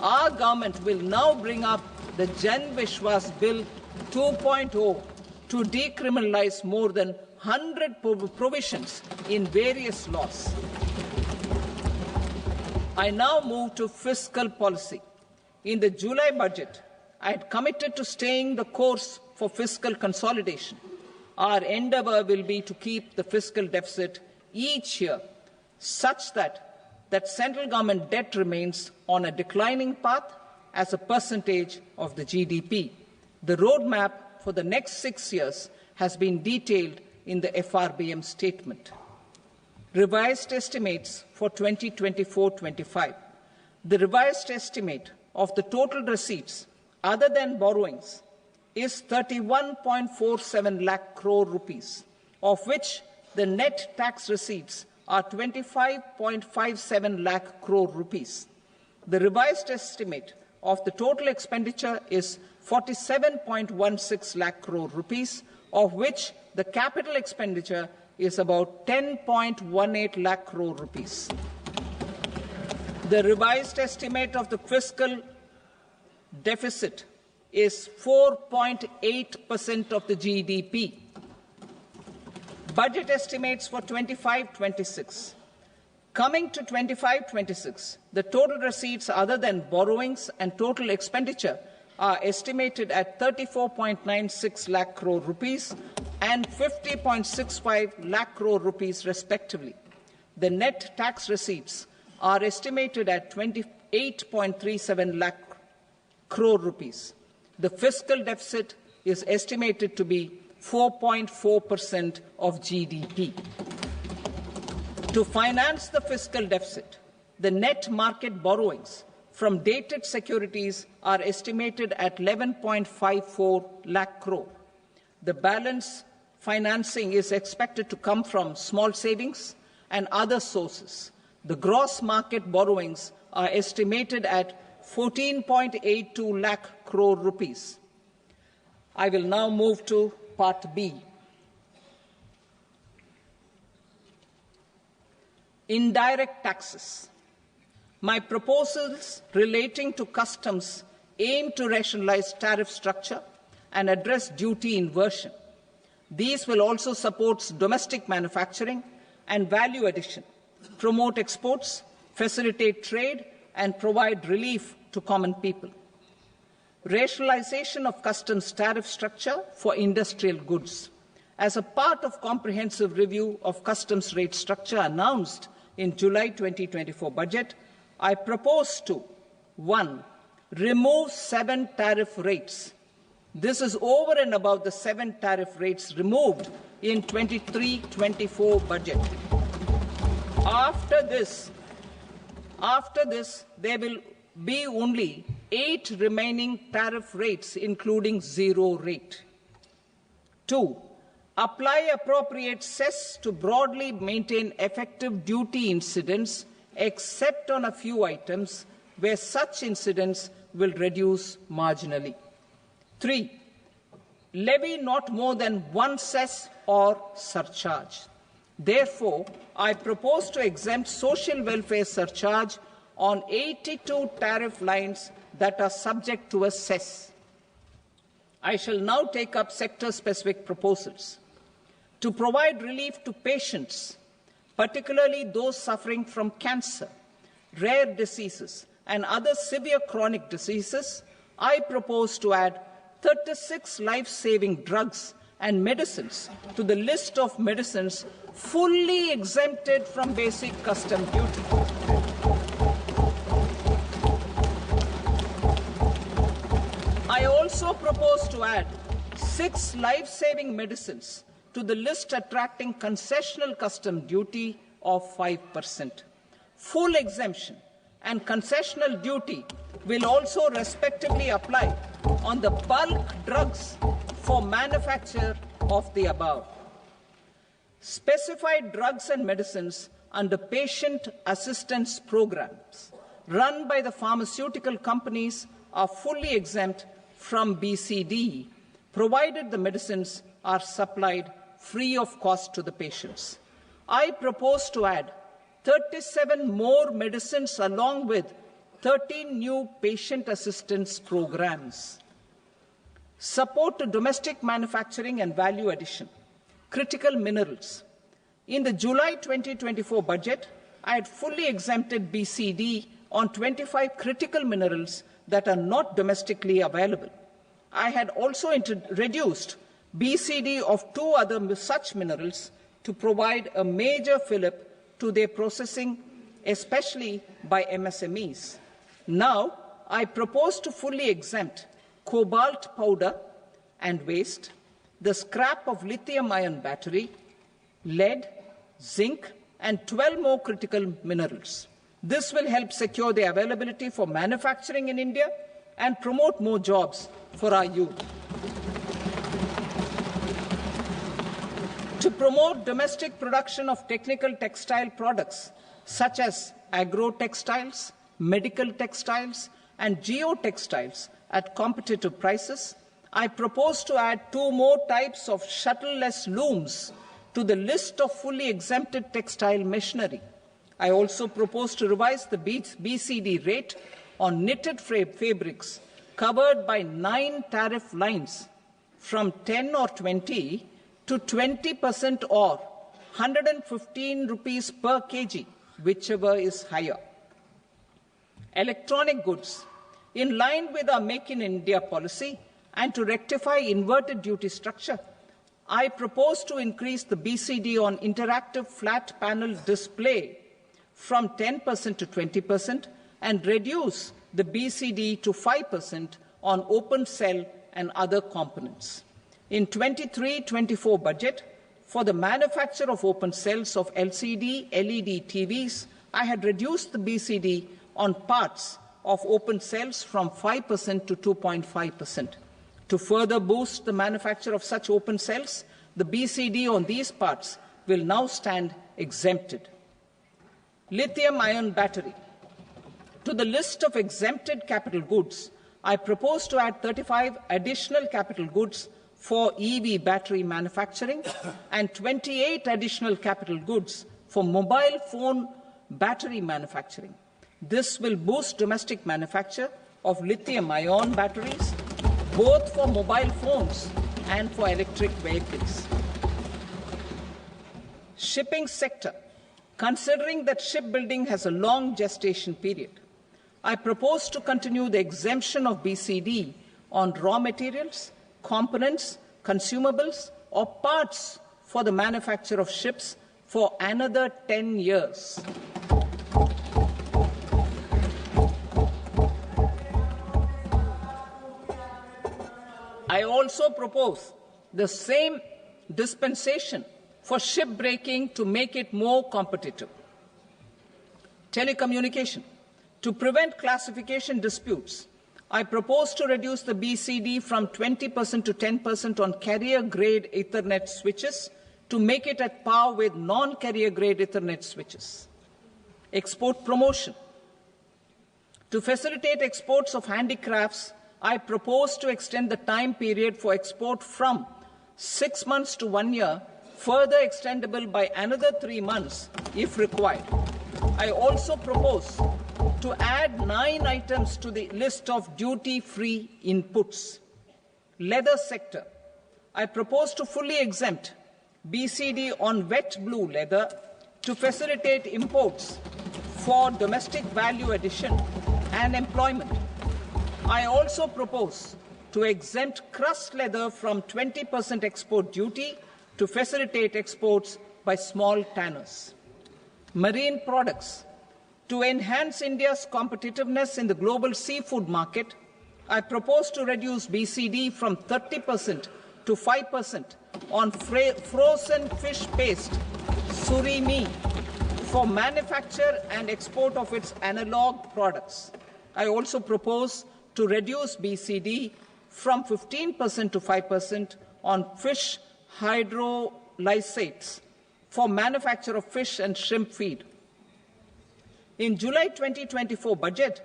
Our government will now bring up the Jan Vishwas Bill 2.0 to decriminalize more than 100 provisions in various laws. I now move to fiscal policy. In the July budget, I had committed to staying the course for fiscal consolidation. Our endeavour will be to keep the fiscal deficit each year such that central government debt remains on a declining path as a percentage of the GDP. The roadmap for the next 6 years has been detailed in the FRBM statement. Revised estimates for 2024-25. The revised estimate of the total receipts other than borrowings is 31.47 lakh crore rupees, of which the net tax receipts are 25.57 lakh crore rupees. The revised estimate of the total expenditure is 47.16 lakh crore rupees, of which the capital expenditure is about 10.18 lakh crore rupees. The revised estimate of the fiscal deficit is 4.8% of the GDP. Budget estimates for 25-26. Coming to 25-26, the total receipts other than borrowings and total expenditure are estimated at 34.96 lakh crore rupees and 50.65 lakh crore rupees respectively. The net tax receipts are estimated at 8.37 lakh crore rupees. The fiscal deficit is estimated to be 4.4% of GDP. To finance the fiscal deficit, the net market borrowings from dated securities are estimated at 11.54 lakh crore. The balance financing is expected to come from small savings and other sources. The gross market borrowings are estimated at 14.82 lakh crore rupees. I will now move to Part B. Indirect taxes. My proposals relating to customs aim to rationalize tariff structure and address duty inversion. These will also support domestic manufacturing and value addition, promote exports, facilitate trade, and provide relief to common people. Rationalization of customs tariff structure for industrial goods. As a part of comprehensive review of customs rate structure announced in July 2024 budget, I propose to 1. Remove 7 tariff rates. This is over and above the 7 tariff rates removed in 23-24 budget. After this, there will be only 8 remaining tariff rates, including 0 rate. 2. Apply appropriate cess to broadly maintain effective duty incidence, except on a few items where such incidence will reduce marginally. 3. Levy not more than 1 cess or surcharge. Therefore, I propose to exempt social welfare surcharge on 82 tariff lines that are subject to a cess. I shall now take up sector-specific proposals. To provide relief to patients, particularly those suffering from cancer, rare diseases, and other severe chronic diseases, I propose to add 36 life-saving drugs and medicines to the list of medicines fully exempted from basic custom duty. I also propose to add 6 life-saving medicines to the list attracting concessional custom duty of 5%. Full exemption and concessional duty will also respectively apply on the bulk drugs for manufacture of the above. Specified drugs and medicines under patient assistance programs run by the pharmaceutical companies are fully exempt from BCD, provided the medicines are supplied free of cost to the patients. I propose to add 37 more medicines along with 13 new patient assistance programs. Support to domestic manufacturing and value addition. Critical minerals. In the July 2024 budget, I had fully exempted BCD on 25 critical minerals that are not domestically available. I had also reduced BCD of 2 other such minerals to provide a major fillip to their processing, especially by MSMEs. Now, I propose to fully exempt cobalt powder and waste, the scrap of lithium-ion battery, lead, zinc, and 12 more critical minerals. This will help secure the availability for manufacturing in India and promote more jobs for our youth. To promote domestic production of technical textile products such as agro-textiles, medical textiles, and geotextiles at competitive prices, I propose to add 2 more types of shuttle-less looms to the list of fully exempted textile machinery. I also propose to revise the BCD rate on knitted fabrics covered by 9 tariff lines from 10 or 20 to 20% or 115 rupees per kg, whichever is higher. Electronic goods. In line with our Make in India policy and to rectify inverted duty structure, I propose to increase the BCD on interactive flat panel display from 10% to 20% and reduce the BCD to 5% on open cell and other components. In 23-24 budget, for the manufacture of open cells of LCD, LED TVs, I had reduced the BCD on parts of open cells from 5% to 2.5%. To further boost the manufacture of such open cells, the BCD on these parts will now stand exempted. Lithium-ion battery. To the list of exempted capital goods, I propose to add 35 additional capital goods for EV battery manufacturing and 28 additional capital goods for mobile phone battery manufacturing. This will boost domestic manufacture of lithium-ion batteries, both for mobile phones and for electric vehicles. Shipping sector. Considering that shipbuilding has a long gestation period, I propose to continue the exemption of BCD on raw materials, components, consumables, or parts for the manufacture of ships for another 10 years. I also propose the same dispensation for shipbreaking to make it more competitive. Telecommunication. To prevent classification disputes, I propose to reduce the BCD from 20% to 10% on carrier-grade Ethernet switches to make it at par with non-carrier-grade Ethernet switches. Export promotion. To facilitate exports of handicrafts, I propose to extend the time period for export from 6 months to 1 year, further extendable by another 3 months if required. I also propose to add 9 items to the list of duty-free inputs. Leather sector. I propose to fully exempt BCD on wet blue leather to facilitate imports for domestic value addition and employment. I also propose to exempt crust leather from 20% export duty to facilitate exports by small tanners. Marine products. To enhance India's competitiveness in the global seafood market, I propose to reduce BCD from 30% to 5% on frozen fish paste, surimi, for manufacture and export of its analog products. I also propose to reduce BCD from 15% to 5% on fish hydrolysates for manufacture of fish and shrimp feed. In July 2024 budget,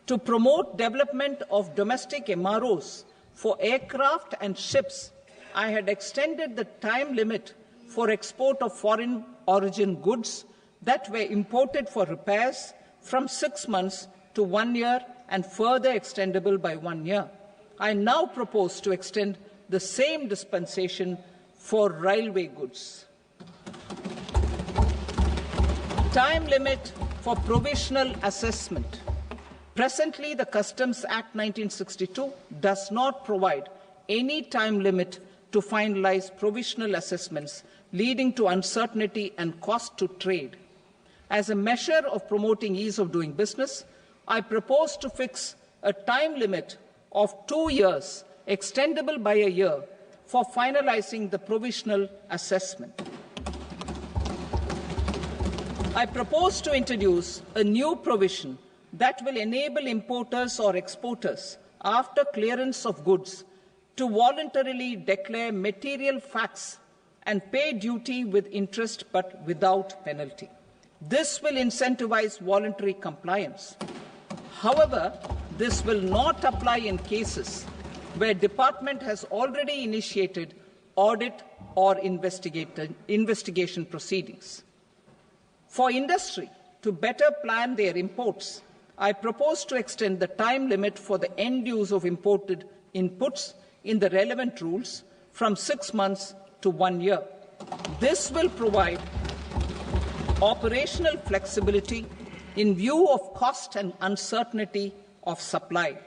to promote development of domestic MROs for aircraft and ships, I had extended the time limit for export of foreign origin goods that were imported for repairs from 6 months to 1 year and further extendable by 1 year. I now propose to extend the same dispensation for railway goods. Time limit for provisional assessment. Presently, the Customs Act 1962 does not provide any time limit to finalize provisional assessments, leading to uncertainty and cost to trade. As a measure of promoting ease of doing business, I propose to fix a time limit of 2 years, extendable by a year, for finalizing the provisional assessment. I propose to introduce a new provision that will enable importers or exporters, after clearance of goods, to voluntarily declare material facts and pay duty with interest but without penalty. This will incentivize voluntary compliance. However, this will not apply in cases where department has already initiated audit or investigation proceedings. For industry to better plan their imports, I propose to extend the time limit for the end use of imported inputs in the relevant rules from 6 months to 1 year. This will provide operational flexibility in view of cost and uncertainty of supply.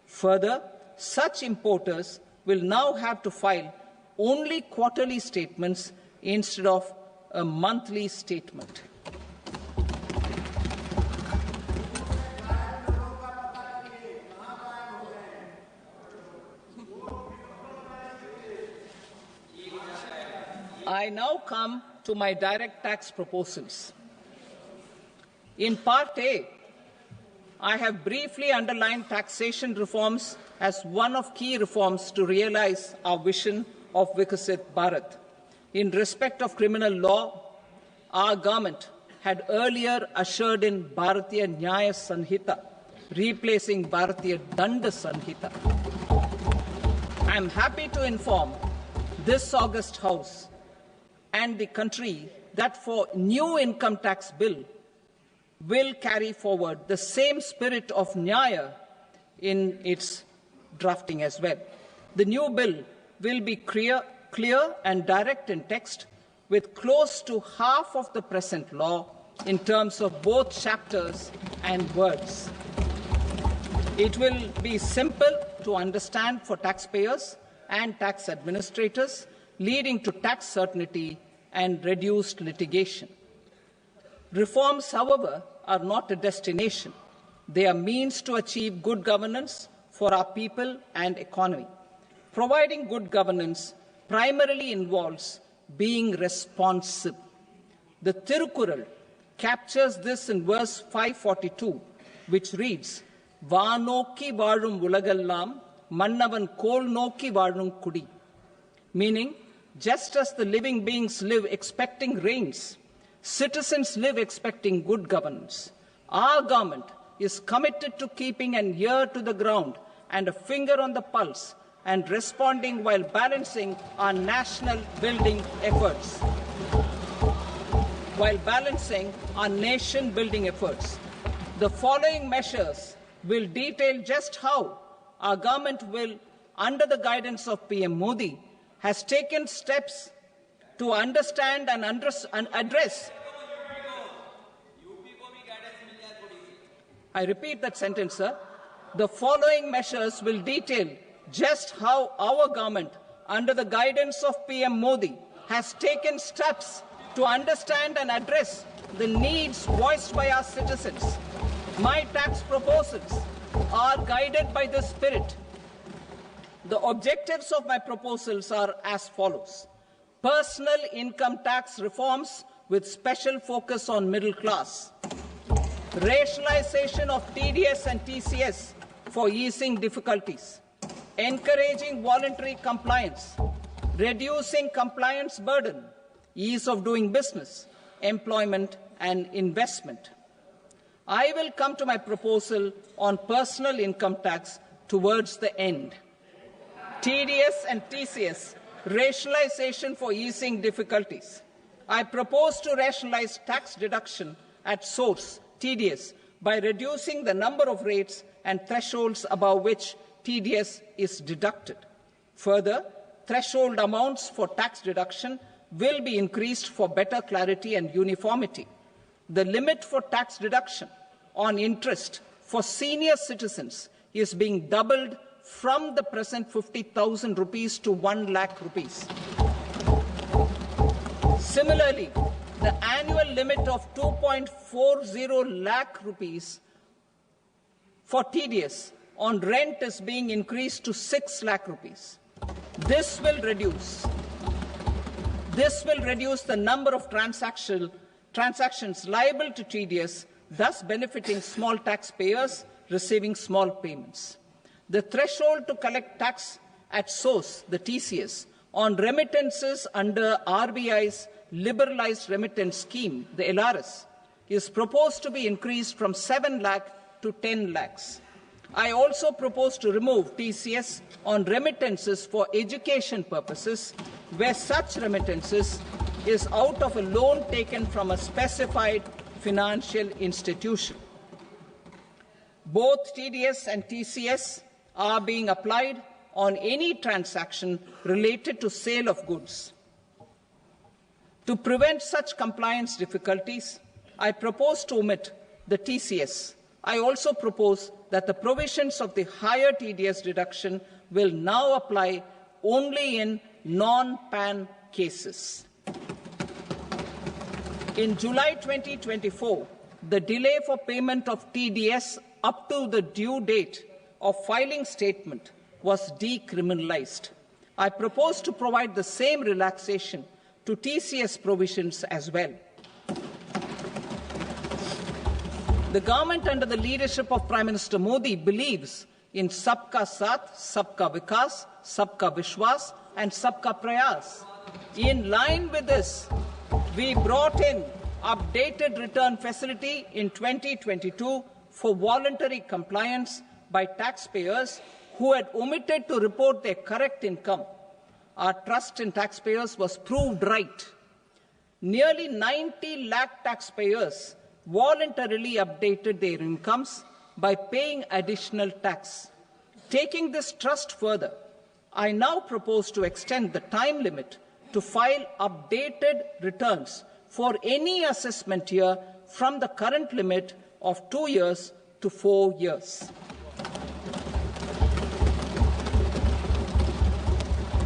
Further, such importers will now have to file only quarterly statements instead of a monthly statement. I now come to my direct tax proposals. In Part A, I have briefly underlined taxation reforms as one of key reforms to realize our vision of Vikasit Bharat. In respect of criminal law, our government had earlier ushered in Bharatiya Nyaya Sanhita, replacing Bharatiya Danda Sanhita. I am happy to inform this august House and the country that for new income tax bill will carry forward the same spirit of Nyaya in its drafting as well. The new bill will be clear and direct in text, with close to half of the present law in terms of both chapters and words. It will be simple to understand for taxpayers and tax administrators, leading to tax certainty and reduced litigation. Reforms, however, are not a destination. They are means to achieve good governance for our people and economy. Providing good governance primarily involves being responsive. The Tirukural captures this in verse 542, which reads, "Vaanokki vaazhum ulagallam, mannavan kol nokki vaazhum kudi," meaning, just as the living beings live expecting rains, citizens live expecting good governance. Our government is committed to keeping an ear to the ground and a finger on the pulse and responding while balancing our national building efforts. The following measures will detail just how our government will, under the guidance of PM Modi, has taken steps to understand and address. I repeat that sentence, sir. The following measures will detail just how our government, under the guidance of PM Modi, has taken steps to understand and address the needs voiced by our citizens. My tax proposals are guided by this spirit. The objectives of my proposals are as follows. Personal income tax reforms with special focus on middle class. Rationalization of TDS and TCS for easing difficulties. Encouraging voluntary compliance. Reducing compliance burden. Ease of doing business, employment and investment. I will come to my proposal on personal income tax towards the end. TDS and TCS, rationalization for easing difficulties. I propose to rationalize tax deduction at source, TDS, by reducing the number of rates and thresholds above which TDS is deducted. Further, threshold amounts for tax deduction will be increased for better clarity and uniformity. The limit for tax deduction on interest for senior citizens is being doubled from the present 50,000 rupees to 1 lakh rupees. Similarly, the annual limit of 2.40 lakh rupees for TDS on rent is being increased to 6 lakh rupees. This will reduce the number of transactions liable to TDS, thus benefiting small taxpayers receiving small payments. The threshold to collect tax at source, the TCS, on remittances under RBI's liberalized remittance scheme, the LRS, is proposed to be increased from 7 lakh to 10 lakhs. I also propose to remove TCS on remittances for education purposes, where such remittances is out of a loan taken from a specified financial institution. Both TDS and TCS are being applied on any transaction related to sale of goods. To prevent such compliance difficulties, I propose to omit the TCS. I also propose that the provisions of the higher TDS deduction will now apply only in non-PAN cases. In July 2024, the delay for payment of TDS up to the due date of filing statement was decriminalized. I propose to provide the same relaxation to TCS provisions as well. The government under the leadership of Prime Minister Modi believes in Sabka Saath, Sabka Vikas, Sabka Vishwas and Sabka Prayas. In line with this, we brought in updated return facility in 2022 for voluntary compliance by taxpayers who had omitted to report their correct income. Our trust in taxpayers was proved right. Nearly 90 lakh taxpayers voluntarily updated their incomes by paying additional tax. Taking this trust further, I now propose to extend the time limit to file updated returns for any assessment year from the current limit of 2 years to 4 years.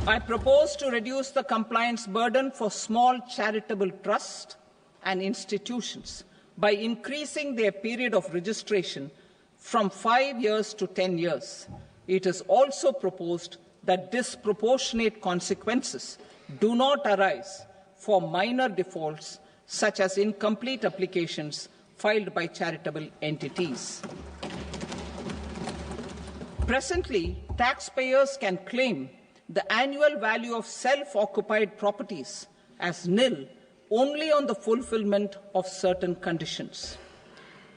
I propose to reduce the compliance burden for small charitable trusts and institutions by increasing their period of registration from 5 years to 10 years. It is also proposed that disproportionate consequences do not arise for minor defaults, such as incomplete applications filed by charitable entities. Presently, taxpayers can claim the annual value of self-occupied properties as nil only on the fulfillment of certain conditions.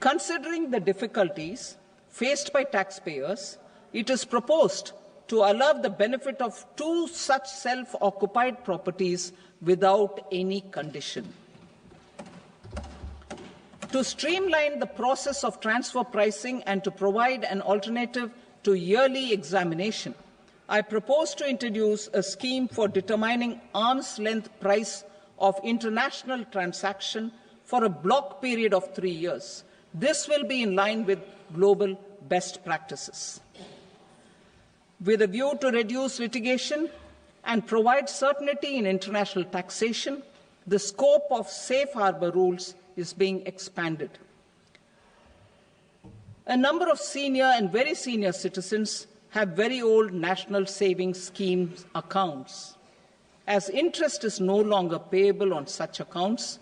Considering the difficulties faced by taxpayers, it is proposed to allow the benefit of 2 such self-occupied properties without any condition. To streamline the process of transfer pricing and to provide an alternative to yearly examination, I propose to introduce a scheme for determining arm's length price of international transaction for a block period of 3 years. This will be in line with global best practices. With a view to reduce litigation and provide certainty in international taxation, the scope of safe harbour rules is being expanded. A number of senior and very senior citizens have very old national savings schemes accounts. As interest is no longer payable on such accounts,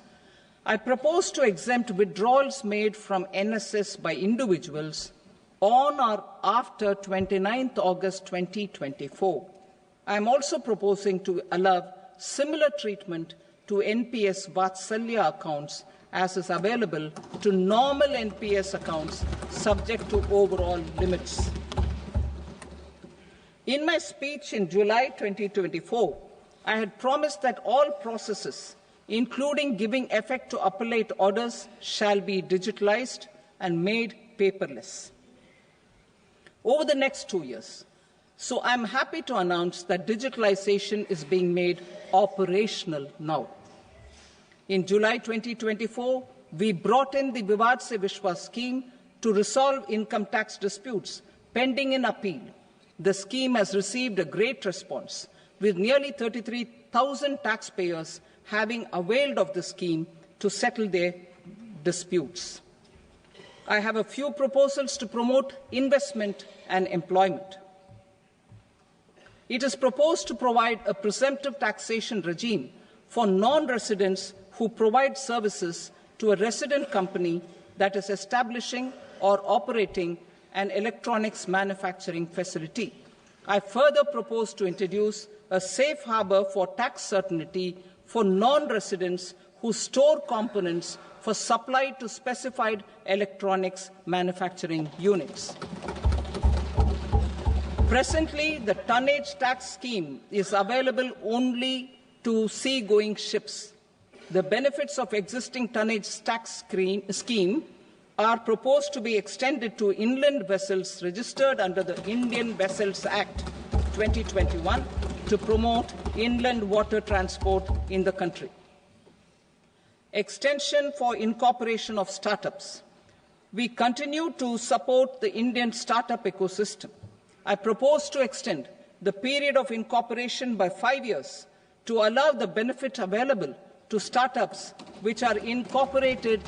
I propose to exempt withdrawals made from NSS by individuals on or after 29th August 2024. I am also proposing to allow similar treatment to NPS Vatsalya accounts as is available to normal NPS accounts subject to overall limits. In my speech in July 2024, I had promised that all processes, including giving effect to appellate orders, shall be digitalized and made paperless over the next 2 years. So I'm happy to announce that digitalization is being made operational now. In July 2024, we brought in the Vivad Se Vishwas scheme to resolve income tax disputes pending in appeal. The scheme has received a great response, with nearly 33,000 taxpayers having availed of the scheme to settle their disputes. I have a few proposals to promote investment and employment. It is proposed to provide a presumptive taxation regime for non-residents who provide services to a resident company that is establishing or operating an electronics manufacturing facility. I further propose to introduce a safe harbour for tax certainty for non-residents who store components for supply to specified electronics manufacturing units. Presently, the tonnage tax scheme is available only to sea-going ships. The benefits of existing tonnage tax scheme are proposed to be extended to inland vessels registered under the Indian Vessels Act 2021 to promote inland water transport in the country. Extension for incorporation of startups. We continue to support the Indian startup ecosystem. I propose to extend the period of incorporation by 5 years to allow the benefit available to startups which are incorporated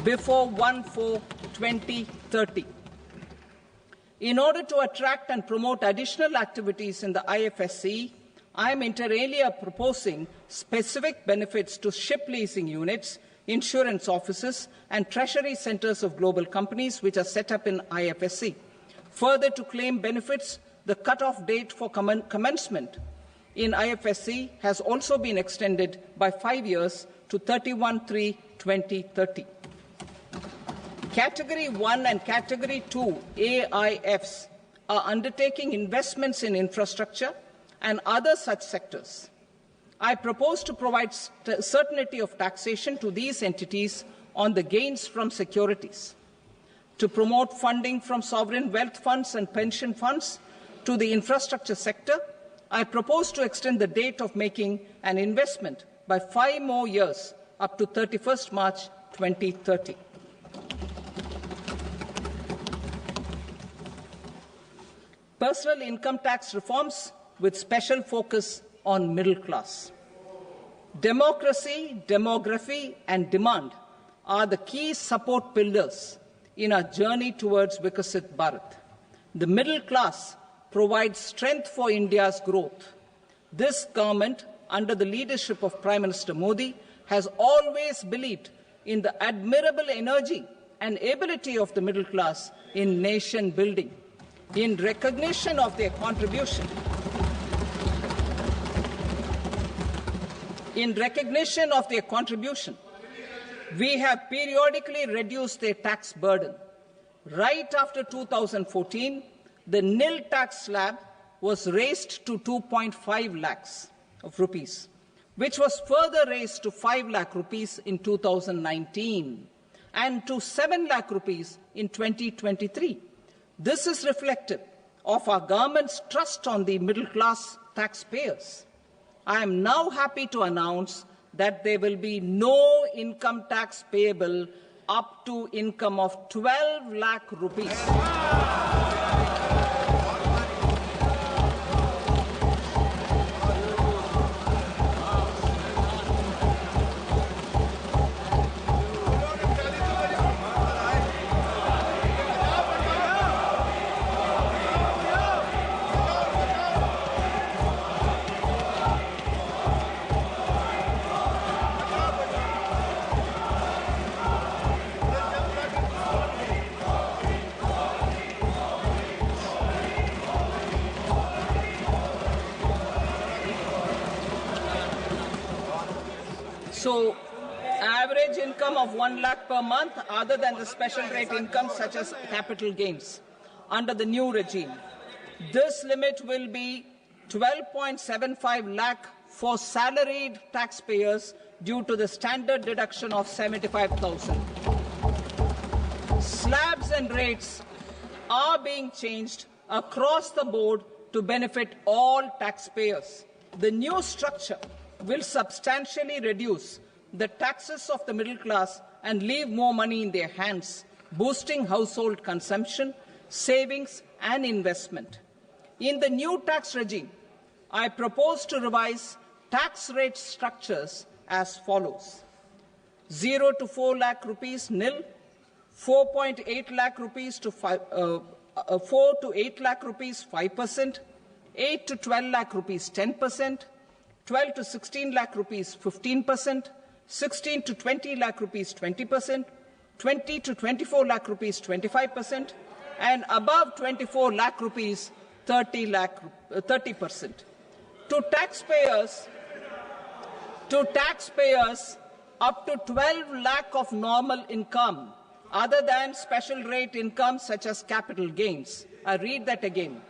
before 1/4/2030. In order to attract and promote additional activities in the IFSC, I am inter alia proposing specific benefits to ship leasing units, insurance offices, and treasury centers of global companies which are set up in IFSC. Further, to claim benefits, the cut-off date for commencement in IFSC has also been extended by 5 years to 31/3/2030. Category 1 and Category 2 AIFs are undertaking investments in infrastructure and other such sectors. I propose to provide certainty of taxation to these entities on the gains from securities, to promote funding from sovereign wealth funds and pension funds to the infrastructure sector. I propose to extend the date of making an investment by 5 more years up to 31st March 2030. Personal income tax reforms with special focus on middle class. Democracy, demography, and demand are the key support pillars in our journey towards Vikasit Bharat. The middle class provides strength for India's growth. This government, under the leadership of Prime Minister Modi, has always believed in the admirable energy and ability of the middle class in nation building. In recognition of their contribution, we have periodically reduced their tax burden. Right after 2014, the nil tax slab was raised to 2.5 lakhs of rupees, which was further raised to 5 lakh rupees in 2019 and to 7 lakh rupees in 2023. This is reflective of our government's trust on the middle-class taxpayers. I am now happy to announce that there will be no income tax payable up to income of 12 lakh rupees. So, average income of 1 lakh per month, other than the special rate income such as capital gains, under the new regime. This limit will be 12.75 lakh for salaried taxpayers due to the standard deduction of 75,000. Slabs and rates are being changed across the board to benefit all taxpayers. The new structure will substantially reduce the taxes of the middle class and leave more money in their hands, boosting household consumption, savings, and investment. In the new tax regime, I propose to revise tax rate structures as follows: 0 to 4 lakh rupees nil, 4.8 lakh rupees to 4 to 8 lakh rupees 5%, 8 to 12 lakh rupees 10%, 12 to 16 lakh rupees 15%, 16 to 20 lakh rupees 20%, 20 to 24 lakh rupees 25%, and above 24 lakh rupees 30%. To taxpayers up to 12 lakh of normal income, other than special rate income such as capital gains. I read that again.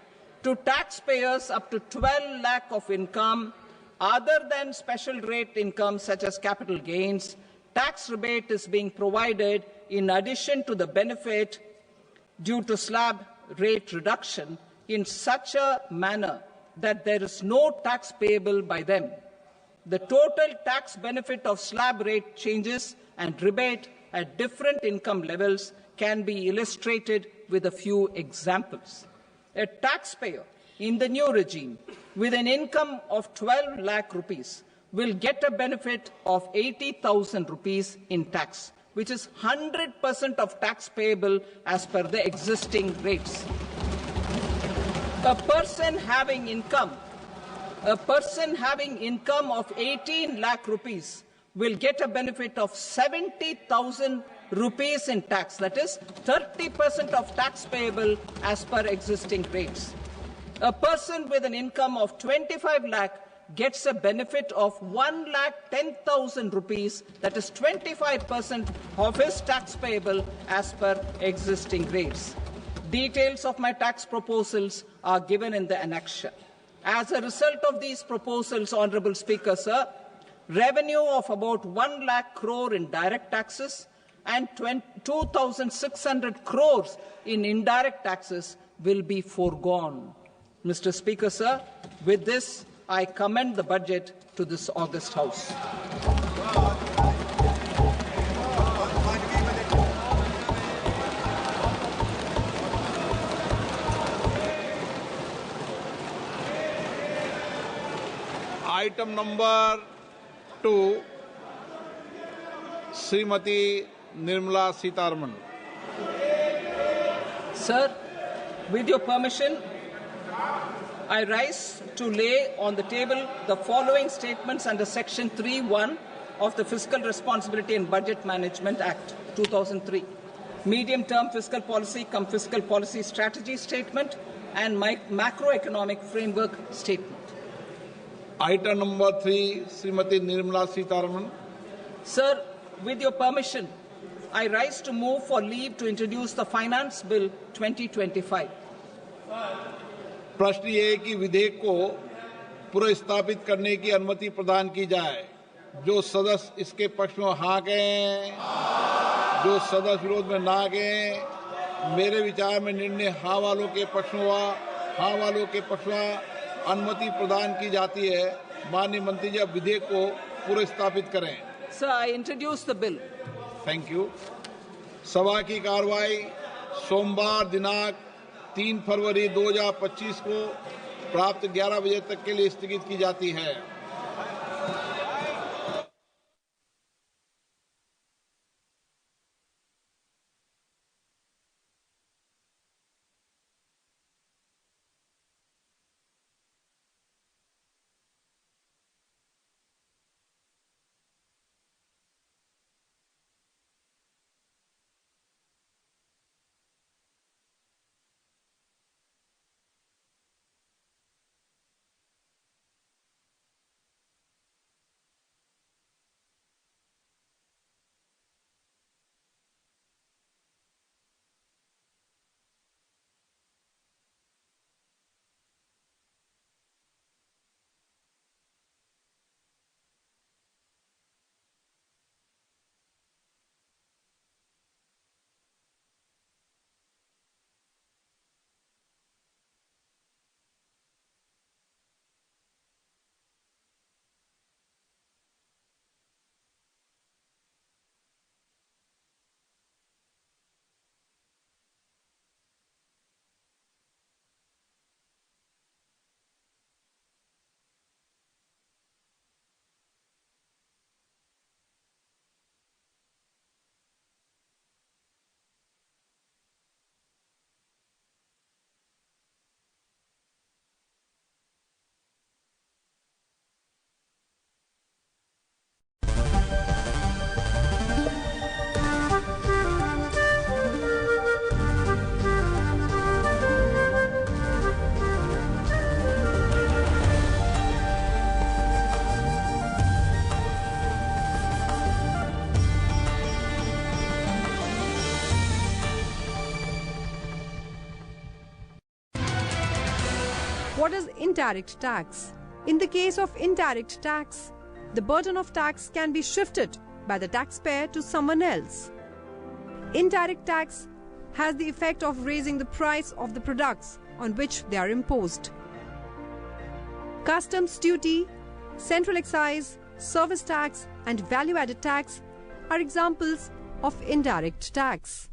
To taxpayers up to 12 lakh of income, other than special rate income such as capital gains, tax rebate is being provided in addition to the benefit due to slab rate reduction in such a manner that there is no tax payable by them. The total tax benefit of slab rate changes and rebate at different income levels can be illustrated with a few examples. A taxpayer in the new regime with an income of 12 lakh rupees will get a benefit of 80,000 rupees in tax, which is 100% of tax payable as per the existing rates. A person having income A person having income of 18 lakh rupees will get a benefit of 70,000 rupees in tax. That is 30% of tax payable as per existing rates. A person with an income of 25 lakh gets a benefit of 1,10,000 rupees, that is 25% of his tax payable as per existing rates. Details of my tax proposals are given in the annexure. As a result of these proposals, Honourable Speaker, sir, revenue of about 1 lakh crore in direct taxes and 2,600 crores in indirect taxes will be foregone. Mr. Speaker, sir, with this, I commend the budget to this august House. Item number 2, Srimati Nirmala Sitharaman. Sir, with your permission, I rise to lay on the table the following statements under Section 3(1) of the Fiscal Responsibility and Budget Management Act 2003, medium-term fiscal policy cum fiscal policy strategy statement and macroeconomic framework statement. Item number 3, Srimati Nirmala Sitharaman. Sir, with your permission, I rise to move for leave to introduce the Finance Bill 2025. प्रश्न ये है कि विधेयक को पुनर्स्थापित करने की अनुमति प्रदान की जाए। जो सदस्य इसके पक्ष में हाँ कहें, जो सदस्य विरोध में ना कहें। मेरे विचार में निर्णय हाँ वालों के पक्ष में हुआ, हाँ वालों के पक्ष में अनुमति प्रदान की जाती है। माननीय मंत्री जी, अब विधेयक को पुनर्स्थापित करें। Sir, I introduce the bill. Thank you. सभा की कार्रवाई सोमवार दिनांक 3 फरवरी 2025 को प्राप्त 11 बजे तक के लिए स्थगित की जाती है। What is indirect tax? In the case of indirect tax, the burden of tax can be shifted by the taxpayer to someone else. Indirect tax has the effect of raising the price of the products on which they are imposed. Customs duty, central excise, service tax and value-added tax are examples of indirect tax.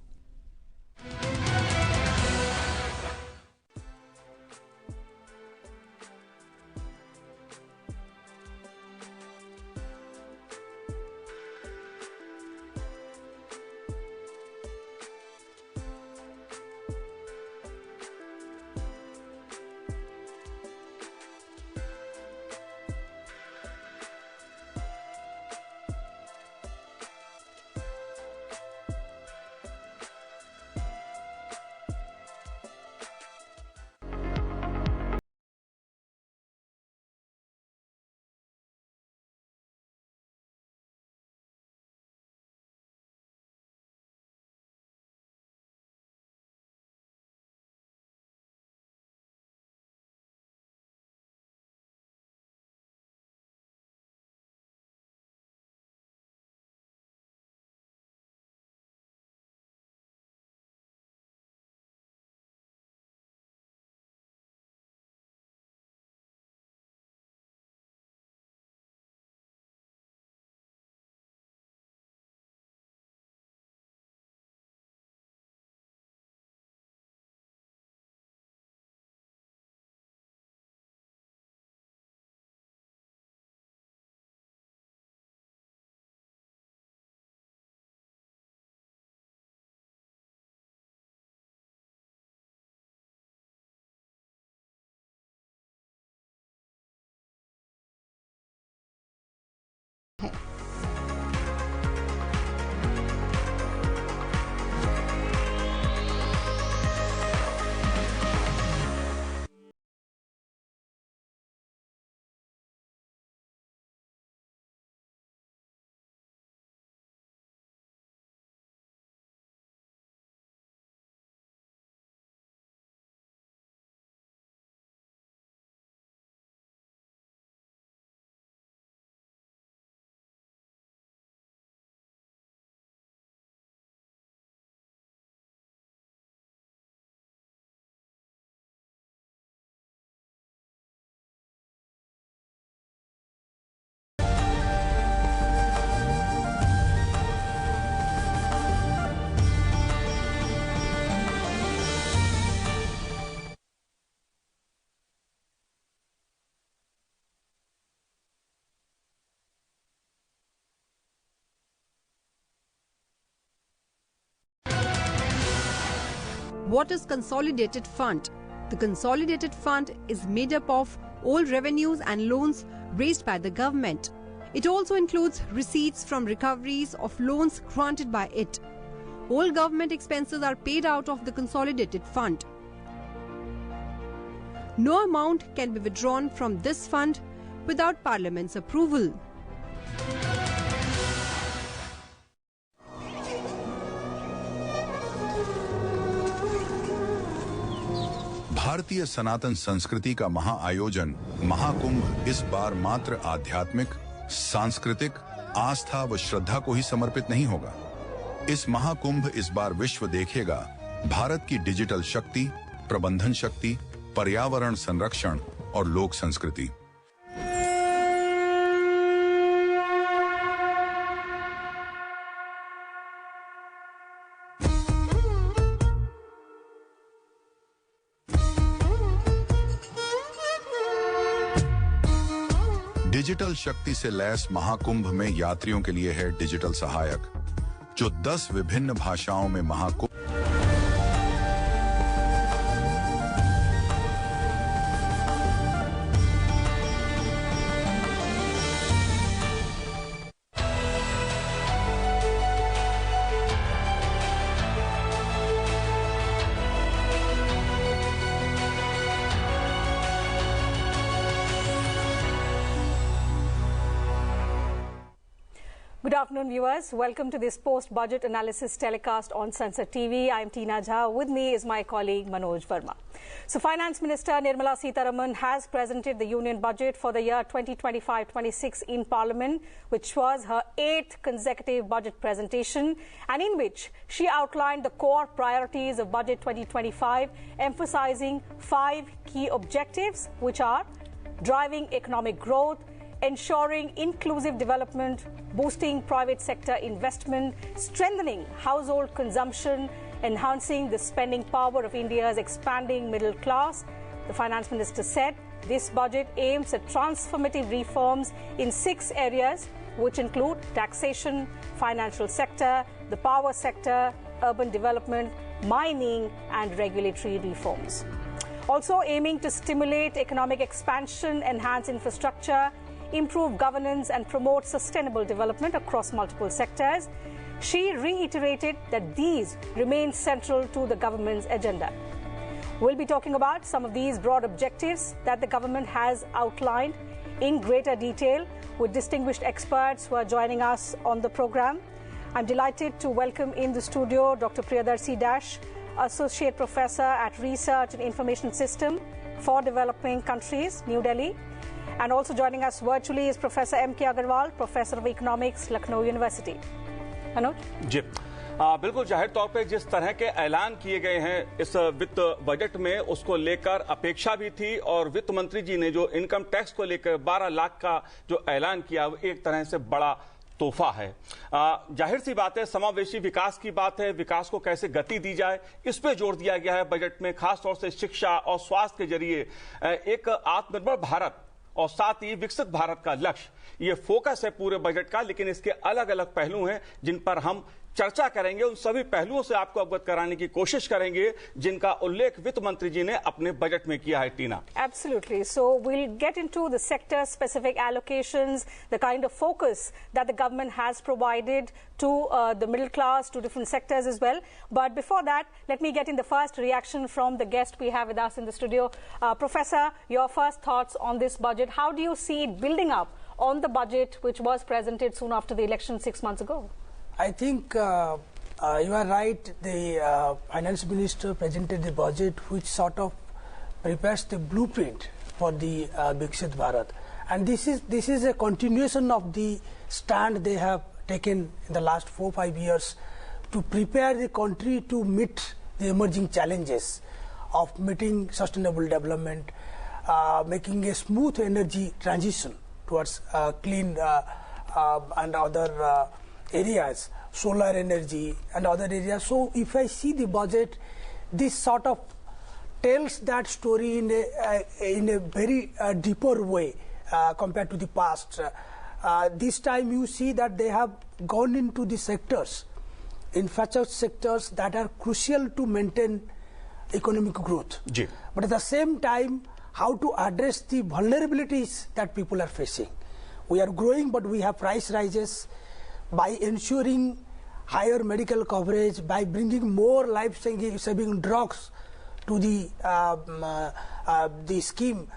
What is Consolidated Fund? The Consolidated Fund is made up of all revenues and loans raised by the government. It also includes receipts from recoveries of loans granted by it. All government expenses are paid out of the Consolidated Fund. No amount can be withdrawn from this fund without Parliament's approval. भारतीय सनातन संस्कृति का महाआयोजन महाकुंभ इस बार मात्र आध्यात्मिक, सांस्कृतिक, आस्था व श्रद्धा को ही समर्पित नहीं होगा। इस महाकुंभ इस बार विश्व देखेगा भारत की डिजिटल शक्ति, प्रबंधन शक्ति, पर्यावरण संरक्षण और लोक संस्कृति। डिजिटल शक्ति से लैस महाकुंभ में यात्रियों के लिए है डिजिटल सहायक, जो 10 विभिन्न भाषाओं में Mahakumbh Good afternoon, viewers. Welcome to this post-budget analysis telecast on Sunset TV. I am Tina Jha. With me is my colleague Manoj Verma. So, Finance Minister Nirmala Sitharaman has presented the Union Budget for the year 2025-26 in Parliament, which was her 8th consecutive budget presentation, and in which she outlined the core priorities of Budget 2025, emphasizing 5 key objectives, which are driving economic growth, ensuring inclusive development, boosting private sector investment, strengthening household consumption, enhancing the spending power of India's expanding middle class. The Finance Minister said this budget aims at transformative reforms in 6 areas, which include taxation, financial sector, the power sector, urban development, mining, and regulatory reforms. Also aiming to stimulate economic expansion, enhance infrastructure, improve governance and promote sustainable development across multiple sectors. She reiterated that these remain central to the government's agenda. We'll be talking about some of these broad objectives that the government has outlined in greater detail with distinguished experts who are joining us on the program. I'm delighted to welcome in the studio Dr. Priyadarshi Dash, Associate Professor at Research and Information System for Developing Countries, New Delhi. And also joining us virtually is Professor M.K. Agarwal, Professor of Economics, Lucknow University. Manoj ji बिल्कुल जाहिर तौर पे जिस तरह के ऐलान किए गए हैं इस वित्त बजट में उसको लेकर अपेक्षा भी थी और वित्त मंत्री जी ने जो इनकम टैक्स को लेकर 12 लाख का जो ऐलान किया वो एक तरह से बड़ा तोहफा है। जाहिर सी बात है समावेशी विकास की बात है, विकास को कैसे गति दी जाए इस पे जोर दिया गया है बजट में, खासतौर से शिक्षा और स्वास्थ्य के जरिए एक आत्मनिर्भर भारत और साथ ही विकसित भारत का लक्ष्य ये फोकस है पूरे बजट का। लेकिन इसके अलग अलग पहलू हैं जिन पर हम चर्चा करेंगे, उन सभी पहलुओं से आपको अवगत कराने की कोशिश करेंगे जिनका उल्लेख वित्त मंत्री जी ने अपने बजट में किया है। टीना, Absolutely. So we'll get into the sector specific allocations, the kind of focus that the government has provided to the middle class, to different sectors as well. But before that, let me get in the first reaction from the guest we have with us in the studio. Professor, your first thoughts on this budget. How do you see it building up on the budget which was presented soon after the election 6 months ago? I think you are right. The finance minister presented the budget which sort of prepares the blueprint for the Viksit Bharat, and this is a continuation of the stand they have taken in the last 4-5 years to prepare the country to meet the emerging challenges of meeting sustainable development, making a smooth energy transition towards clean and other areas, solar energy and other areas. So if I see the budget, this sort of tells that story in a very deeper way compared to the past. This time you see that they have gone into the sectors, infrastructure sectors that are crucial to maintain economic growth. Ji. But at the same time, how to address the vulnerabilities that people are facing. We are growing, but we have price rises. By ensuring higher medical coverage, by bringing more life-saving drugs to the scheme,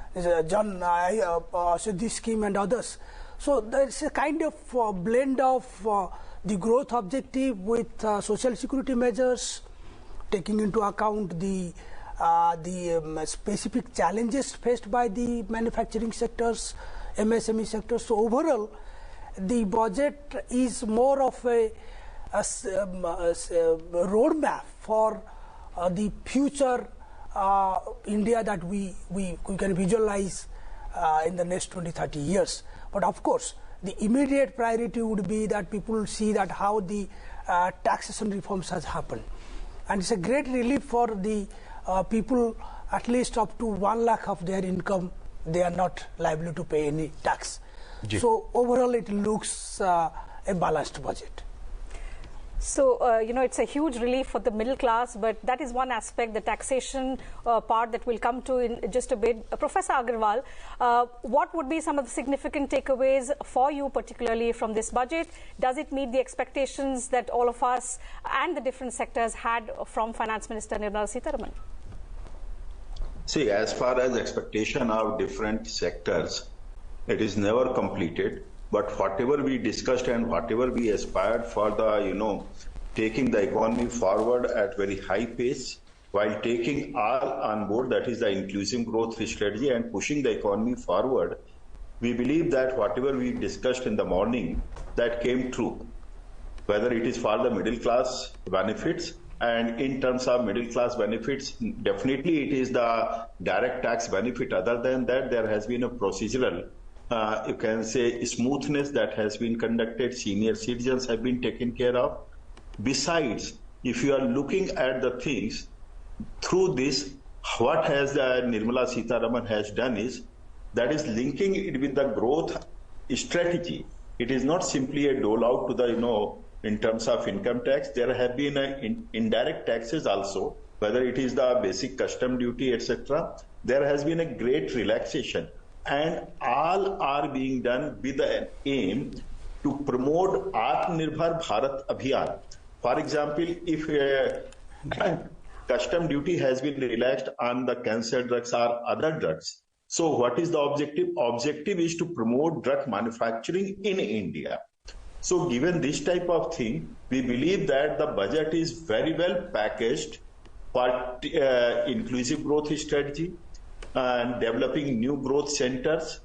John Siddhi scheme and others. So there's a kind of blend of the growth objective with social security measures, taking into account the specific challenges faced by the manufacturing sectors, MSME sectors. So overall, the budget is more of a roadmap for the future India that we can visualize in the next 20-30 years. But of course, the immediate priority would be that people see that how the taxation reforms has happened. And it's a great relief for the people, at least up to 1 lakh of their income, they are not liable to pay any tax. Ji. So overall, it looks a balanced budget. So, it's a huge relief for the middle class, but that is one aspect, the taxation part that we'll come to in just a bit. Professor Agarwal, what would be some of the significant takeaways for you, particularly from this budget? Does it meet the expectations that all of us and the different sectors had from Finance Minister Nirmala Sitharaman? See, as far as expectation of different sectors, it is never completed. But whatever we discussed and whatever we aspired for the, taking the economy forward at very high pace, while taking all on board, that is the inclusive growth strategy, and pushing the economy forward, we believe that whatever we discussed in the morning, that came true. Whether it is for the middle class benefits, and in terms of middle class benefits, definitely it is the direct tax benefit. Other than that, there has been a procedural you can say smoothness that has been conducted. Senior citizens have been taken care of. Besides, if you are looking at the things through this, what has Nirmala Sitharaman has done is that is linking it with the growth strategy. It is not simply a dole out to the in terms of income tax. There have been indirect taxes also, whether it is the basic custom duty, etc. There has been a great relaxation. And all are being done with an aim to promote Atmanirbhar Bharat Abhiyan. For example, if custom duty has been relaxed on the cancer drugs or other drugs, so what is the objective? Objective is to promote drug manufacturing in India. So given this type of thing, we believe that the budget is very well packaged for inclusive growth strategy, and developing new growth centers,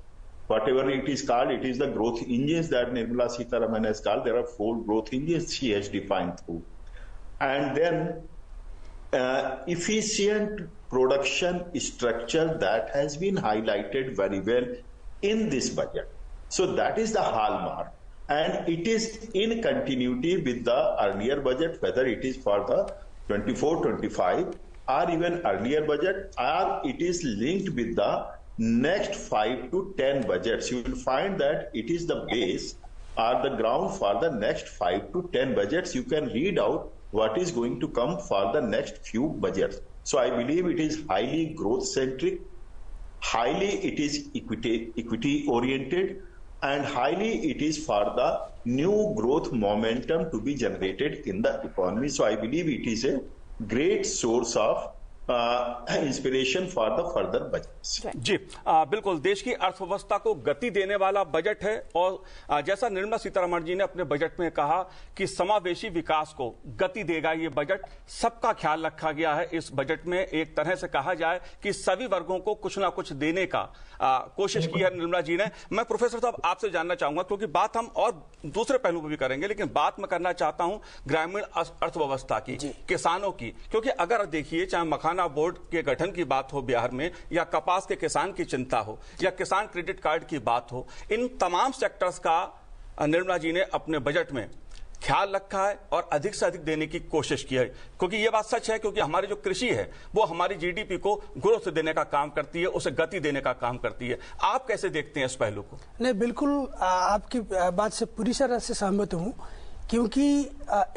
whatever it is called. It is the growth engines that Nirmala Sitharaman has called. There are 4 growth engines she has defined through. And then efficient production structure that has been highlighted very well in this budget. So that is the hallmark. And it is in continuity with the earlier budget, whether it is for the 24-25, or even earlier budget, or it is linked with the next 5 to 10 budgets. You will find that it is the base or the ground for the next 5 to 10 budgets. You can read out what is going to come for the next few budgets. So I believe it is highly growth centric, highly it is equity oriented, and highly it is for the new growth momentum to be generated in the economy. So I believe it is a great source of inspiration for the further budgets. जी बिल्कुल, देश की अर्थव्यवस्था को गति देने वाला budget है और जैसा निर्मला सीतारमण जी ने अपने बजट में कहा कि समावेशी विकास को गति देगा ये बजट, सबका ख्याल रखा गया है इस बजट में। एक तरह से कहा जाए कि सभी वर्गों को कुछ ना कुछ देने का कोशिश की है निर्मला जी ने। मैं प्रोफेसर साहब आपसे जानना चाहूंगा, क्योंकि बात हम और दूसरे पहलू पर भी करेंगे, लेकिन बात मैं करना चाहता हूं ग्रामीण अर्थव्यवस्था की, किसानों की, क्योंकि अगर देखिए चाहे मखाना बोर्ड के गठन की बात हो बिहार में, या कपास के किसान की चिंता हो, या किसान क्रेडिट कार्ड की बात हो, इन तमाम सेक्टर्स का निर्मला जी ने अपने बजट में ख्याल रखा है और अधिक से अधिक देने की कोशिश की है। क्योंकि यह बात सच है, क्योंकि हमारी जो कृषि है वो हमारी जीडीपी को ग्रोथ देने का काम करती है, उसे गति देने का काम करती है। आप कैसे देखते हैं इस पहलू को? नहीं, बिल्कुल आपकी बात से पूरी तरह से सहमत हूं, क्योंकि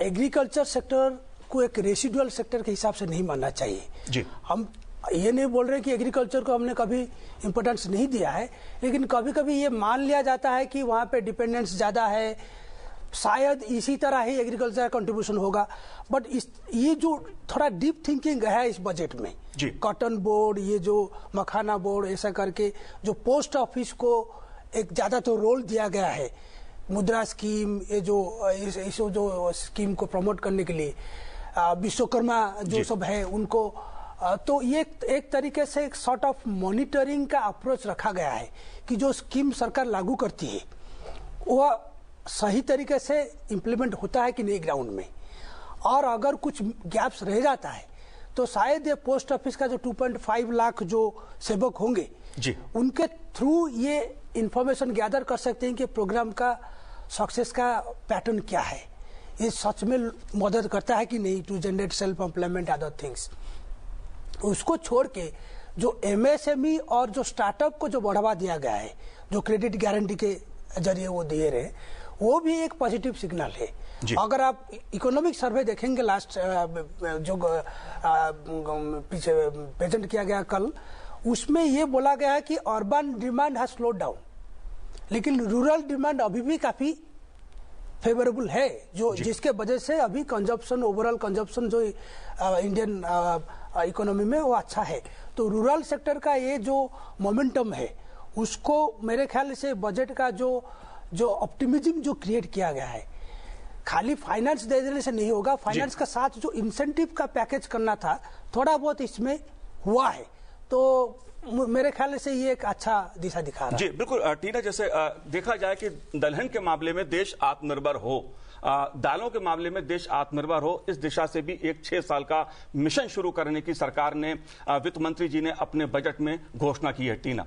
एग्रीकल्चर सेक्टर इसको एक रेसिडुअल सेक्टर के हिसाब से नहीं मानना चाहिए जी। हम ये नहीं बोल रहे कि एग्रीकल्चर को हमने कभी इम्पोर्टेंस नहीं दिया है, लेकिन कभी कभी ये मान लिया जाता है कि वहाँ पे डिपेंडेंस ज़्यादा है, शायद इसी तरह ही एग्रीकल्चर कंट्रीब्यूशन होगा। बट ये जो थोड़ा डीप थिंकिंग है इस बजट में, कॉटन बोर्ड, ये जो मखाना बोर्ड, ऐसा करके जो पोस्ट ऑफिस को एक ज़्यादा तो रोल दिया गया है, मुद्रा स्कीम, ये जो स्कीम को प्रमोट करने के लिए विश्वकर्मा जो सब है उनको, तो ये एक तरीके से एक सॉर्ट ऑफ मॉनिटरिंग का अप्रोच रखा गया है कि जो स्कीम सरकार लागू करती है वह सही तरीके से इम्प्लीमेंट होता है कि नहीं ग्राउंड में, और अगर कुछ गैप्स रह जाता है तो शायद ये पोस्ट ऑफिस का जो 2.5 लाख जो सेवक होंगे जी, उनके थ्रू ये इंफॉर्मेशन गैदर कर सकते हैं कि प्रोग्राम का सक्सेस का पैटर्न क्या है, ये सच में मदद करता है कि नहीं to generate self employment other things. उसको छोड़ के जो एमएसएमई और जो स्टार्टअप को जो बढ़ावा दिया गया है, जो क्रेडिट गारंटी के जरिए वो दिए रहे, वो भी एक पॉजिटिव सिग्नल है। अगर आप इकोनॉमिक सर्वे देखेंगे लास्ट जो पीछे प्रेजेंट किया गया कल, उसमें ये बोला गया है कि urban demand has slowed down, लेकिन रूरल डिमांड अभी भी काफी फेवरेबल है, जो जिसके वजह से अभी कंजप्शन, ओवरऑल कंजप्शन जो इंडियन इकोनॉमी में वो अच्छा है। तो रूरल सेक्टर का ये जो मोमेंटम है उसको मेरे ख्याल से बजट का जो ऑप्टिमिज्म जो क्रिएट किया गया है, खाली फाइनेंस दे देने से नहीं होगा, फाइनेंस का साथ जो इंसेंटिव का पैकेज करना था थोड़ा बहुत इसमें हुआ है, तो मेरे ख्याल से ये एक अच्छा दिशा दिखा रहा है। जी बिल्कुल टीना, जैसे देखा जाए कि दलहन के मामले में देश आत्मनिर्भर हो, दालों के मामले में देश आत्मनिर्भर हो, इस दिशा से भी एक 6 साल का मिशन शुरू करने की सरकार ने, वित्त मंत्री जी ने अपने बजट में घोषणा की है। टीना,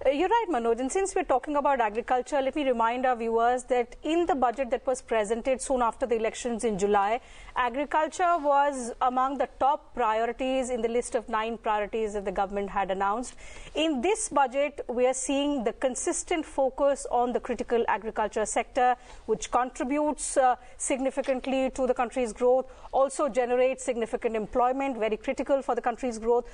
You're right, Manoj. And since we're talking about agriculture, let me remind our viewers that in the budget that was presented soon after the elections in July, agriculture was among the top priorities in the list of 9 priorities that the government had announced. In this budget, we are seeing the consistent focus on the critical agriculture sector, which contributes significantly to the country's growth, also generates significant employment, very critical for the country's growth.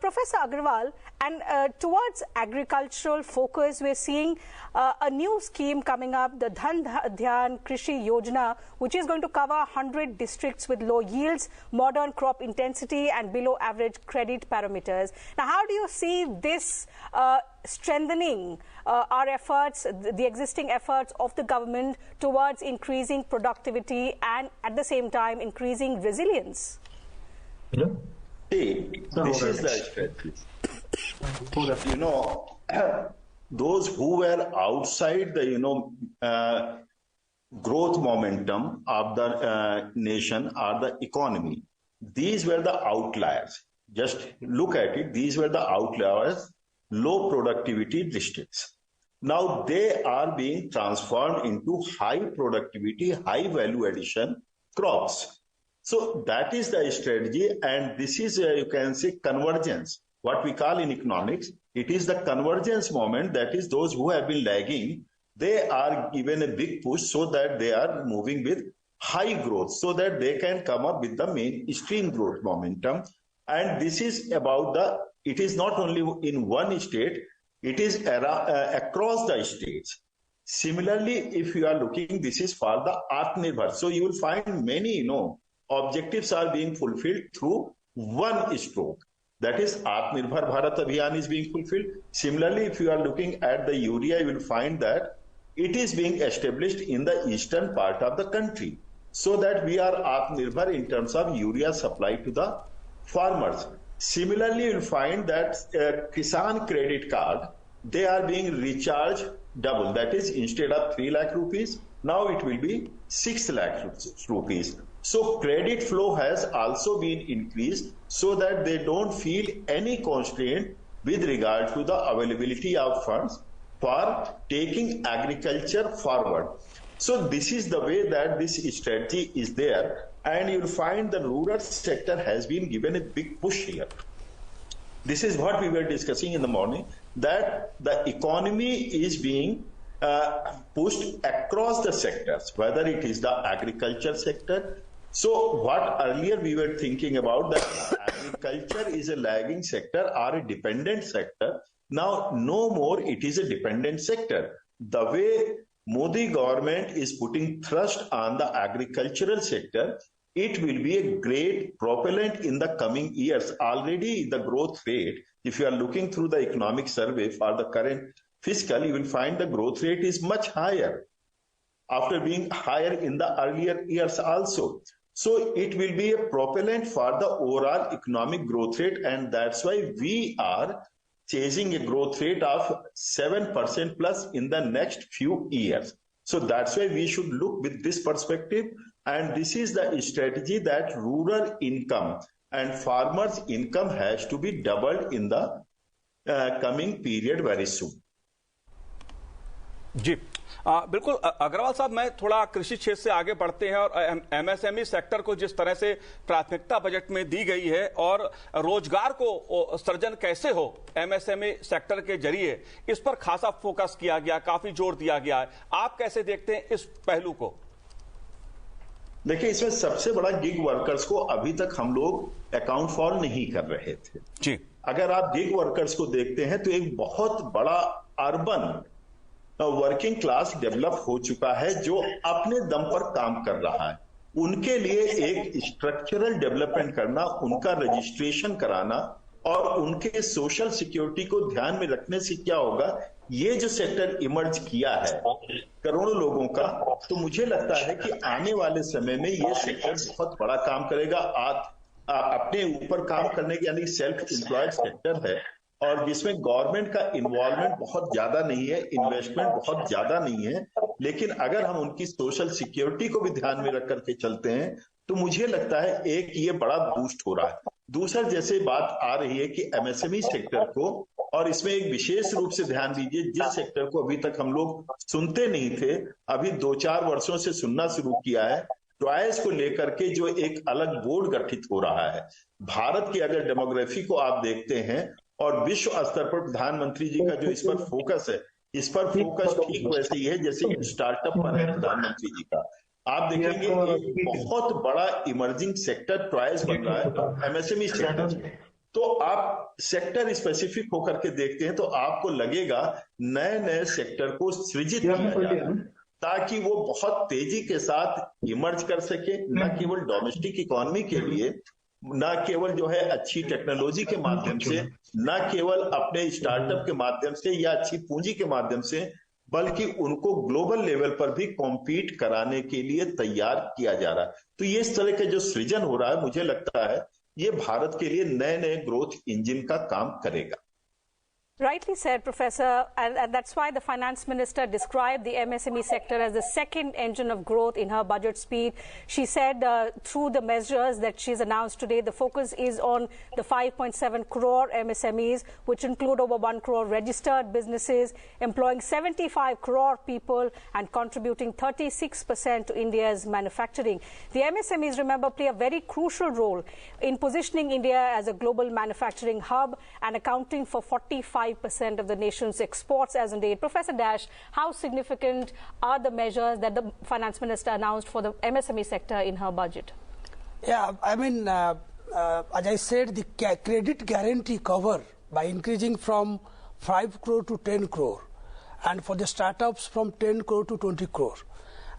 Professor Agrawal, and towards agricultural focus, we're seeing a new scheme coming up, the Dhan Dhyan Krishi Yojana, which is going to cover 100 districts with low yields, modern crop intensity and below average credit parameters. Now, how do you see this strengthening our efforts, the existing efforts of the government towards increasing productivity and at the same time increasing resilience? See, this is the strategy. You know, those who were outside the, growth momentum of the nation or the economy, these were the outliers. Just look at it. These were the outliers, low productivity districts. Now they are being transformed into high productivity, high value addition crops. So that is the strategy, and this is, you can say, convergence. What we call in economics, it is the convergence moment, that is those who have been lagging, they are given a big push so that they are moving with high growth, so that they can come up with the mainstream growth momentum. And this is about it is not only in one state, it is across the states. Similarly, if you are looking, this is for the Atmanirbhar. So you will find many, objectives are being fulfilled through one stroke. That is, Atmanirbhar Bharat Abhiyan is being fulfilled. Similarly, if you are looking at the urea, you will find that it is being established in the eastern part of the country, so that we are Atmanirbhar in terms of urea supply to the farmers. Similarly, you will find that Kisan credit card, they are being recharged double. That is, instead of 3 lakh rupees, now it will be 6 lakh rupees. So credit flow has also been increased so that they don't feel any constraint with regard to the availability of funds for taking agriculture forward. So this is the way that this strategy is there, and you'll find the rural sector has been given a big push here. This is what we were discussing in the morning, that the economy is being pushed across the sectors, whether it is the agriculture sector, So what earlier we were thinking about, that agriculture is a lagging sector or a dependent sector. Now no more it is a dependent sector. The way Modi government is putting thrust on the agricultural sector, it will be a great propellant in the coming years. Already the growth rate, if you are looking through the economic survey for the current fiscal, you will find the growth rate is much higher after being higher in the earlier years also. So it will be a propellant for the overall economic growth rate, and that's why we are chasing a growth rate of 7% plus in the next few years. So that's why we should look with this perspective, and this is the strategy that rural income and farmers' income has to be doubled in the coming period very soon. जी बिल्कुल अग्रवाल साहब, मैं थोड़ा कृषि क्षेत्र से आगे बढ़ते हैं और एमएसएमई सेक्टर को जिस तरह से प्राथमिकता बजट में दी गई है और रोजगार को सृजन कैसे हो एमएसएमई सेक्टर के जरिए, इस पर खासा फोकस किया गया, काफी जोर दिया गया है। आप कैसे देखते हैं इस पहलू को? देखिए, इसमें सबसे बड़ा गिग वर्कर्स को अभी तक हम लोग अकाउंट फॉर नहीं कर रहे थे जी। अगर आप गिग वर्कर्स को देखते हैं तो एक बहुत बड़ा अर्बन वर्किंग क्लास डेवलप हो चुका है जो अपने दम पर काम कर रहा है। उनके लिए एक स्ट्रक्चरल डेवलपमेंट करना, उनका रजिस्ट्रेशन कराना और उनके सोशल सिक्योरिटी को ध्यान में रखने से क्या होगा, ये जो सेक्टर इमर्ज किया है करोड़ों लोगों का, तो मुझे लगता है कि आने वाले समय में ये सेक्टर बहुत बड़ा काम करेगा। अपने ऊपर काम करने के, यानी सेल्फ एम्प्लॉयड सेक्टर है और जिसमें गवर्नमेंट का इन्वॉल्वमेंट बहुत ज्यादा नहीं है, इन्वेस्टमेंट बहुत ज्यादा नहीं है, लेकिन अगर हम उनकी सोशल सिक्योरिटी को भी ध्यान में रख करके चलते हैं तो मुझे लगता है एक ये बड़ा बूस्ट हो रहा है। दूसरा, जैसे बात आ रही है कि एमएसएमई सेक्टर को, और इसमें एक विशेष रूप से ध्यान दीजिए, जिस सेक्टर को अभी तक हम लोग सुनते नहीं थे, अभी 2-4 वर्षों से सुनना शुरू किया है, टॉयज को लेकर के जो एक अलग बोर्ड गठित हो रहा है। भारत की अगर डेमोग्राफी को आप देखते हैं और विश्व स्तर पर प्रधानमंत्री जी का जो इस पर फोकस है, इस पर फोकस ठीक वैसे ही है जैसे स्टार्टअप पर है प्रधानमंत्री जी का। आप देखेंगे एक बहुत बड़ा इमर्जिंग सेक्टर टॉयज बन रहा है एमएसएमई सेक्टर। तो आप सेक्टर स्पेसिफिक होकर के देखते हैं तो आपको लगेगा नए नए सेक्टर को सृजित किया जाए ताकि वो बहुत तेजी के साथ इमर्ज कर सके, न केवल डोमेस्टिक इकोनॉमी के लिए, न केवल जो है अच्छी टेक्नोलॉजी के माध्यम से, न केवल अपने स्टार्टअप के माध्यम से या अच्छी पूंजी के माध्यम से, बल्कि उनको ग्लोबल लेवल पर भी कॉम्पीट कराने के लिए तैयार किया जा रहा है। तो ये इस तरह के जो सृजन हो रहा है, मुझे लगता है ये भारत के लिए नए नए ग्रोथ इंजन का काम करेगा। Rightly said, Professor, and that's why the Finance Minister described the MSME sector as the second engine of growth in her budget speech. She said through the measures that she's announced today, the focus is on the 5.7 crore MSMEs, which include over 1 crore registered businesses, employing 75 crore people and contributing 36% to India's manufacturing. The MSMEs, remember, play a very crucial role in positioning India as a global manufacturing hub and accounting for 45% of the nation's exports as on date. Professor Dash, how significant are the measures that the Finance Minister announced for the MSME sector in her budget? Yeah, I mean, as I said, the credit guarantee cover by increasing from 5 crore to 10 crore, and for the startups from 10 crore to 20 crore.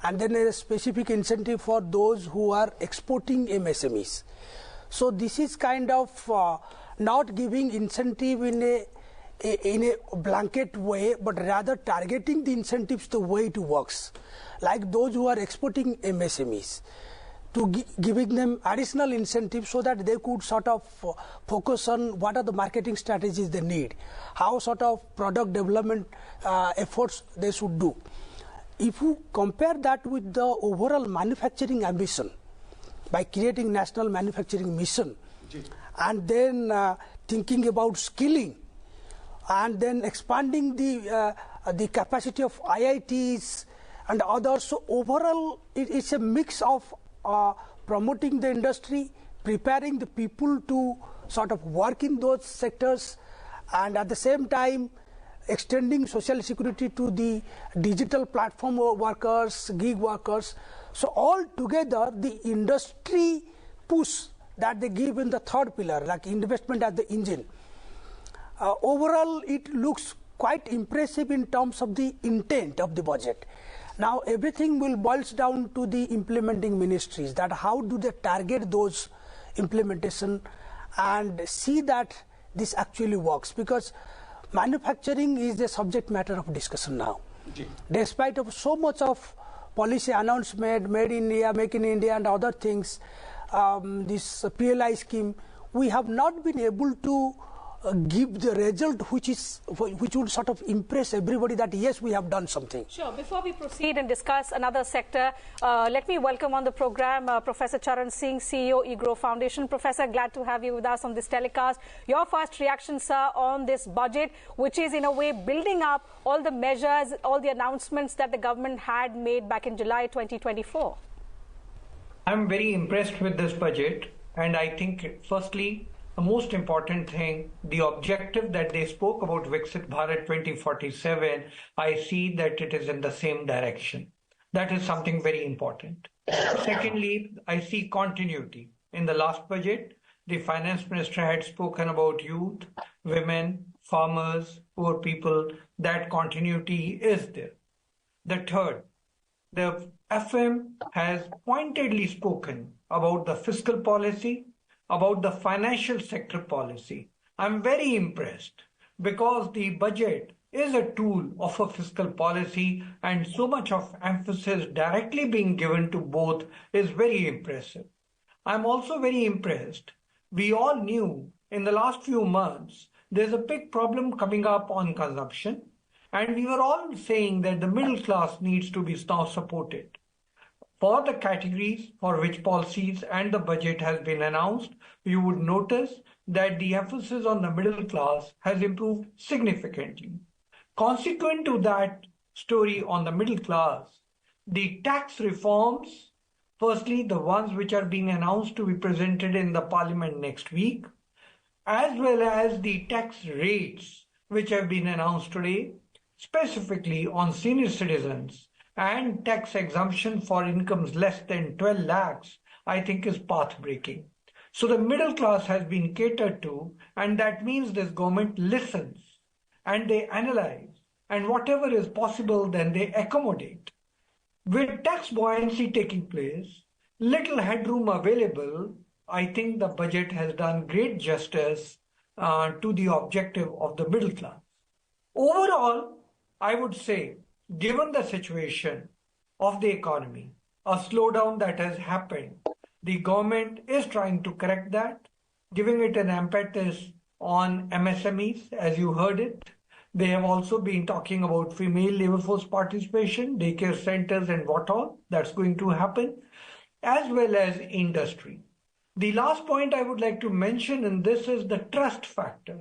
And then a specific incentive for those who are exporting MSMEs. So this is kind of not giving incentive in a blanket way, but rather targeting the incentives the way it works. Like those who are exporting MSMEs, to giving them additional incentives so that they could sort of focus on what are the marketing strategies they need, how sort of product development efforts they should do. If you compare that with the overall manufacturing ambition, by creating national manufacturing mission, and then thinking about skilling, and then expanding the capacity of IITs and others, so overall it's a mix of promoting the industry, preparing the people to sort of work in those sectors, and at the same time extending social security to the digital platform workers, gig workers. So all together, the industry push that they give in the third pillar, like investment as the engine, overall it looks quite impressive in terms of the intent of the budget. Now everything will boils down to the implementing ministries, that how do they target those implementation and see that this actually works, because manufacturing is the subject matter of discussion now. Despite of so much of policy announcement, made in India, make in India and other things, this PLI scheme, we have not been able to give the result which would sort of impress everybody that yes, we have done something. Sure. Before we proceed and discuss another sector, let me welcome on the program Professor Charan Singh, CEO, eGrow Foundation. Professor, glad to have you with us on this telecast. Your first reaction, sir, on this budget, which is in a way building up all the measures, all the announcements that the government had made back in July 2024. I'm very impressed with this budget, and I think firstly, the most important thing, the objective that they spoke about, Viksit Bharat 2047, I see that it is in the same direction. That is something very important. Secondly, I see continuity. In the last budget, the finance minister had spoken about youth, women, farmers, poor people. That continuity is there. The third, the FM has pointedly spoken about the fiscal policy, about the financial sector policy. I'm very impressed because the budget is a tool of a fiscal policy, and so much of emphasis directly being given to both is very impressive. I'm also very impressed. We all knew in the last few months there's a big problem coming up on consumption, and we were all saying that the middle class needs to be now supported. For the categories for which policies and the budget has been announced, you would notice that the emphasis on the middle class has improved significantly. Consequent to that story on the middle class, the tax reforms, firstly, the ones which are being announced to be presented in the parliament next week, as well as the tax rates which have been announced today, specifically on senior citizens, and tax exemption for incomes less than 12 lakhs, I think is path-breaking. So the middle class has been catered to, and that means this government listens and they analyze, and whatever is possible, then they accommodate. With tax buoyancy taking place, little headroom available, I think the budget has done great justice to the objective of the middle class. Overall, I would say, given the situation of the economy, a slowdown that has happened, the government is trying to correct that, giving it an impetus on MSMEs, as you heard it. They have also been talking about female labor force participation, daycare centers and what all, that's going to happen, as well as industry. The last point I would like to mention in this is the trust factor.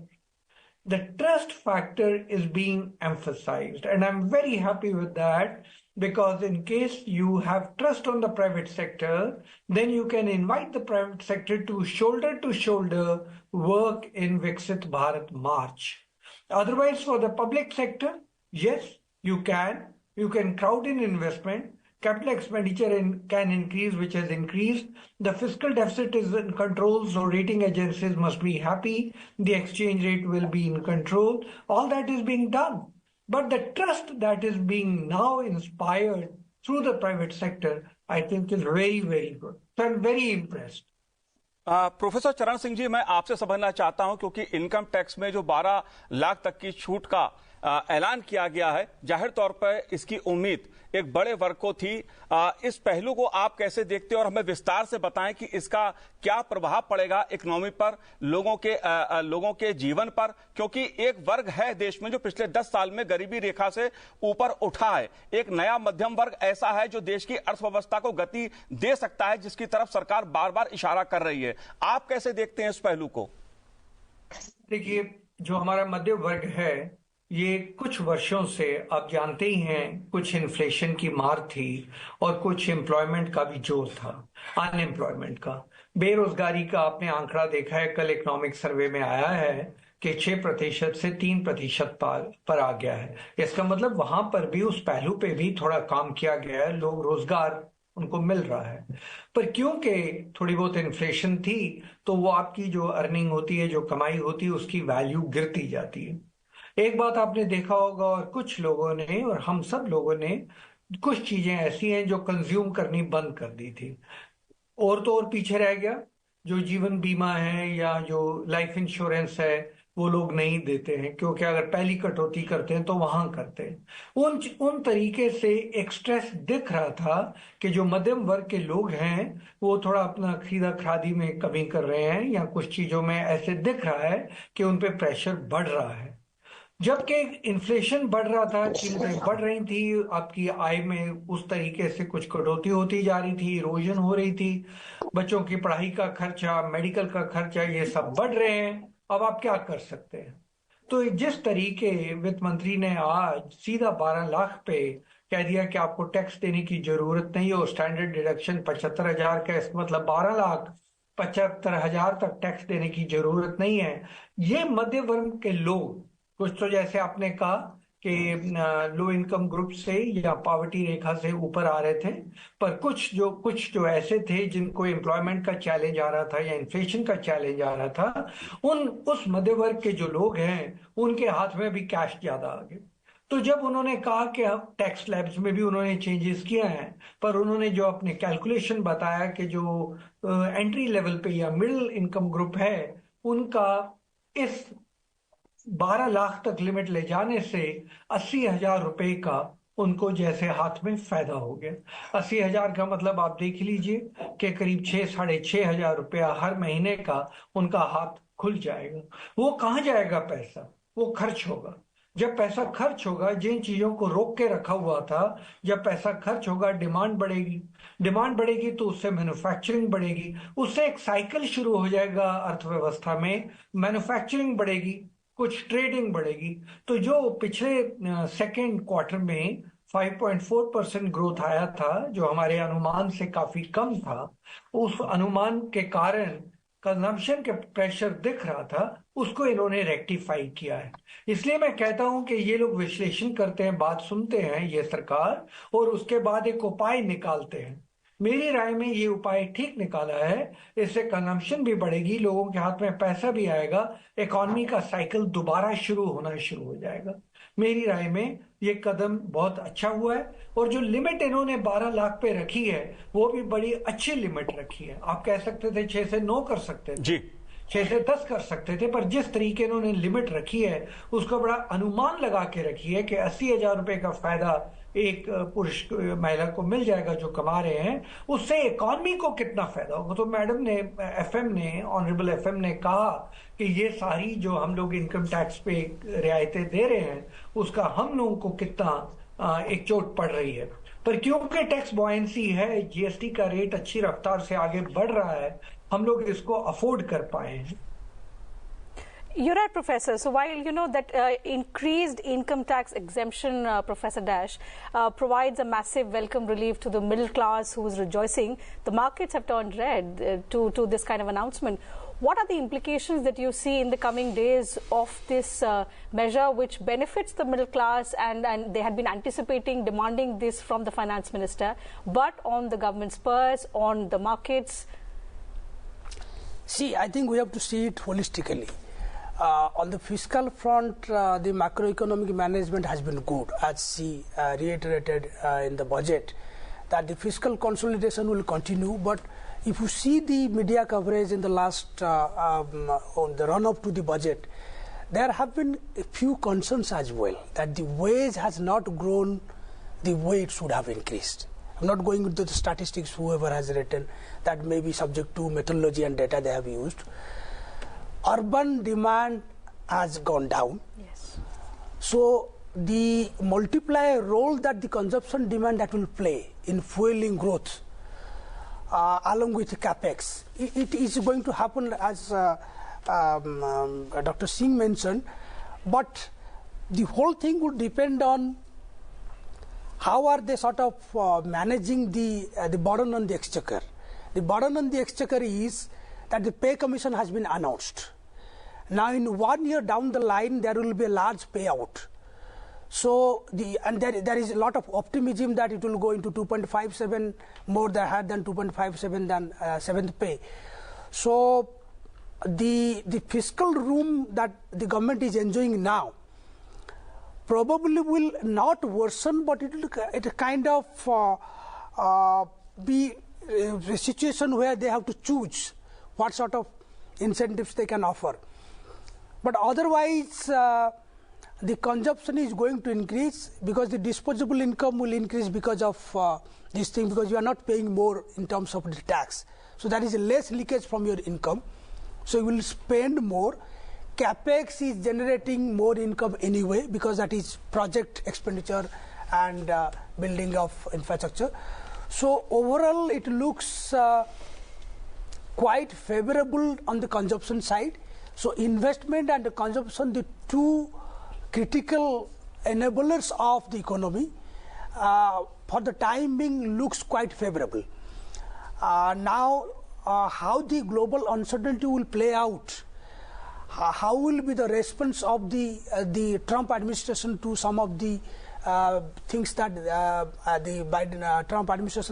The trust factor is being emphasized, and I'm very happy with that, because in case you have trust on the private sector, then you can invite the private sector to shoulder work in Viksit Bharat March. Otherwise, for the public sector, yes, you can crowd in investment, capital expenditure can increase, which has increased. The fiscal deficit is in control, so rating agencies must be happy. The exchange rate will be in control. All that is being done. But the trust that is being now inspired through the private sector, I think is very, very good. So I'm very impressed. Professor चरण सिंह जी, मैं आपसे समझना चाहता हूं, क्योंकि income tax में जो 12 लाख तक की छूट का ऐलान किया गया है, जाहिर तौर पर इसकी उम्मीद एक बड़े वर्ग को थी। इस पहलू को आप कैसे देखते हैं, और हमें विस्तार से बताएं कि इसका क्या प्रभाव पड़ेगा इकोनॉमी पर, लोगों के जीवन पर, क्योंकि एक वर्ग है देश में जो पिछले 10 साल में गरीबी रेखा से ऊपर उठा है। एक नया मध्यम वर्ग ऐसा है जो देश की अर्थव्यवस्था को गति दे सकता है, जिसकी तरफ सरकार बार बार इशारा कर रही है। आप कैसे देखते हैं इस पहलू को? देखिए, जो हमारा मध्य वर्ग है, ये कुछ वर्षों से आप जानते ही हैं, कुछ इन्फ्लेशन की मार थी और कुछ एम्प्लॉयमेंट का भी जोर था, अनएम्प्लॉयमेंट का, बेरोजगारी का आपने आंकड़ा देखा है। कल इकोनॉमिक सर्वे में आया है कि 6% से 3% पर आ गया है। इसका मतलब वहां पर भी, उस पहलू पे भी थोड़ा काम किया गया है। लोग रोजगार उनको मिल रहा है। पर क्योंकि थोड़ी बहुत इन्फ्लेशन थी तो वो आपकी जो अर्निंग होती है, जो कमाई होती है, उसकी वैल्यू गिरती जाती है। एक बात आपने देखा होगा और कुछ लोगों ने और हम सब लोगों ने, कुछ चीजें ऐसी हैं जो कंज्यूम करनी बंद कर दी थी। और तो और पीछे रह गया, जो जीवन बीमा है या जो लाइफ इंश्योरेंस है वो लोग नहीं देते हैं, क्योंकि अगर पहली कटौती करते हैं तो वहां करते हैं। उन तरीके से एक स्ट्रेस दिख रहा था कि जो मध्यम वर्ग के लोग हैं वो थोड़ा अपना खरीदा खरादी में कमी कर रहे हैं, या कुछ चीजों में ऐसे दिख रहा है कि उन पे प्रेशर बढ़ रहा है। जबकि इन्फ्लेशन बढ़ रहा था, कीमतें बढ़ रही थी, आपकी आय में उस तरीके से कुछ कटौती होती जा रही थी, इरोजन हो रही थी, बच्चों की पढ़ाई का खर्चा, मेडिकल का खर्चा, ये सब बढ़ रहे हैं। अब आप क्या कर सकते हैं? तो जिस तरीके वित्त मंत्री ने आज सीधा 12 लाख पे कह दिया कि आपको टैक्स देने की जरूरत नहीं है, और स्टैंडर्ड डिडक्शन 75,000 का, इसका मतलब 12,75,000 तक टैक्स देने की जरूरत नहीं है। ये मध्य वर्ग के लोग, कुछ तो जैसे आपने कहा कि लो इनकम ग्रुप से या पॉवर्टी रेखा से ऊपर आ रहे थे, पर कुछ जो ऐसे थे जिनको एम्प्लॉयमेंट का चैलेंज आ रहा था या इन्फ्लेशन का चैलेंज आ रहा था, उस मध्य वर्ग के जो लोग हैं उनके हाथ में भी कैश ज्यादा आ गए। तो जब उन्होंने कहा कि अब टैक्स स्लैब्स में भी उन्होंने चेंजेस किया है, पर उन्होंने जो अपने कैलकुलेशन बताया कि जो एंट्री लेवल पे या मिडिल इनकम ग्रुप है उनका इस 12 लाख तक लिमिट ले जाने से 80,000 रुपए का उनको जैसे हाथ में फायदा हो गया। 80,000 का मतलब आप देख लीजिए कि करीब 6-6,500 रुपया हर महीने का उनका हाथ खुल जाएगा। वो कहाँ जाएगा पैसा? वो खर्च होगा। जब पैसा खर्च होगा, जिन चीजों को रोक के रखा हुआ था, जब पैसा खर्च होगा डिमांड बढ़ेगी, डिमांड बढ़ेगी तो उससे मैन्युफैक्चरिंग बढ़ेगी, उससे एक साइकिल शुरू हो जाएगा अर्थव्यवस्था में। मैन्युफैक्चरिंग बढ़ेगी, कुछ ट्रेडिंग बढ़ेगी। तो जो पिछले सेकेंड क्वार्टर में 5.4% ग्रोथ आया था, जो हमारे अनुमान से काफी कम था, उस अनुमान के कारण कंजम्पशन के प्रेशर दिख रहा था, उसको इन्होंने रेक्टिफाई किया है। इसलिए मैं कहता हूं कि ये लोग विश्लेषण करते हैं, बात सुनते हैं ये सरकार, और उसके बाद एक उपाय निकालते हैं। मेरी राय में ये उपाय ठीक निकाला है। इससे कंजम्पशन भी बढ़ेगी, लोगों के हाथ में पैसा भी आएगा, इकोनॉमी का साइकिल दोबारा शुरू होना शुरू हो जाएगा। मेरी राय में ये कदम बहुत अच्छा हुआ है। और जो लिमिट इन्होंने 12 लाख पे रखी है वो भी बड़ी अच्छी लिमिट रखी है। आप कह सकते थे 6 से 9 कर सकते थे जी, 6 से 10 कर सकते थे, पर जिस तरीके इन्होंने लिमिट रखी है उसका बड़ा अनुमान लगा के रखी है कि 80,000 रुपए का फायदा एक पुरुष महिला को मिल जाएगा जो कमा रहे हैं। उससे इकॉनमी को कितना फायदा होगा? तो मैडम ने, एफएम ने, ऑनरेबल एफएम ने कहा कि ये सारी जो हम लोग इनकम टैक्स पे रियायतें दे रहे हैं उसका हम लोगों को कितना एक चोट पड़ रही है। पर क्योंकि टैक्स बॉयंसी है, जीएसटी का रेट अच्छी रफ्तार से आगे बढ़ रहा है, हम लोग इसको अफोर्ड कर पाए हैं। You're right, Professor. So while you know that increased income tax exemption, Professor Dash, provides a massive welcome relief to the middle class who is rejoicing, the markets have turned red to this kind of announcement. What are the implications that you see in the coming days of this measure, which benefits the middle class, and they had been anticipating, demanding this from the finance minister, but on the government's purse, on the markets? See, I think we have to see it holistically. On the fiscal front, the macroeconomic management has been good, as she reiterated in the budget, that the fiscal consolidation will continue. But if you see the media coverage in the last, on the run-up to the budget, there have been a few concerns as well, that the wage has not grown the way it should have increased. I'm not going into the statistics, whoever has written, that may be subject to methodology and data they have used. Urban demand has gone down. Yes. So the multiplier role that the consumption demand that will play in fueling growth, along with capex, it is going to happen, as Dr. Singh mentioned. But the whole thing would depend on how are they sort of managing the burden on the exchequer. The burden on the exchequer is that the pay commission has been announced. Now in 1 year down the line there will be a large payout. So there is a lot of optimism that it will go into 2.57 more than 2.57 than seventh pay. So the fiscal room that the government is enjoying now probably will not worsen, but it will kind of be a situation where they have to choose what sort of incentives they can offer. But otherwise, the consumption is going to increase because the disposable income will increase because of this thing, because you are not paying more in terms of the tax. So there is a less leakage from your income. So you will spend more. Capex is generating more income anyway because that is project expenditure and building of infrastructure. So overall, it looks quite favorable on the consumption side. So investment and the consumption, the two critical enablers of the economy, for the time being looks quite favorable. Now, how the global uncertainty will play out, how will be the response of the Trump administration to some of the things that the Trump administration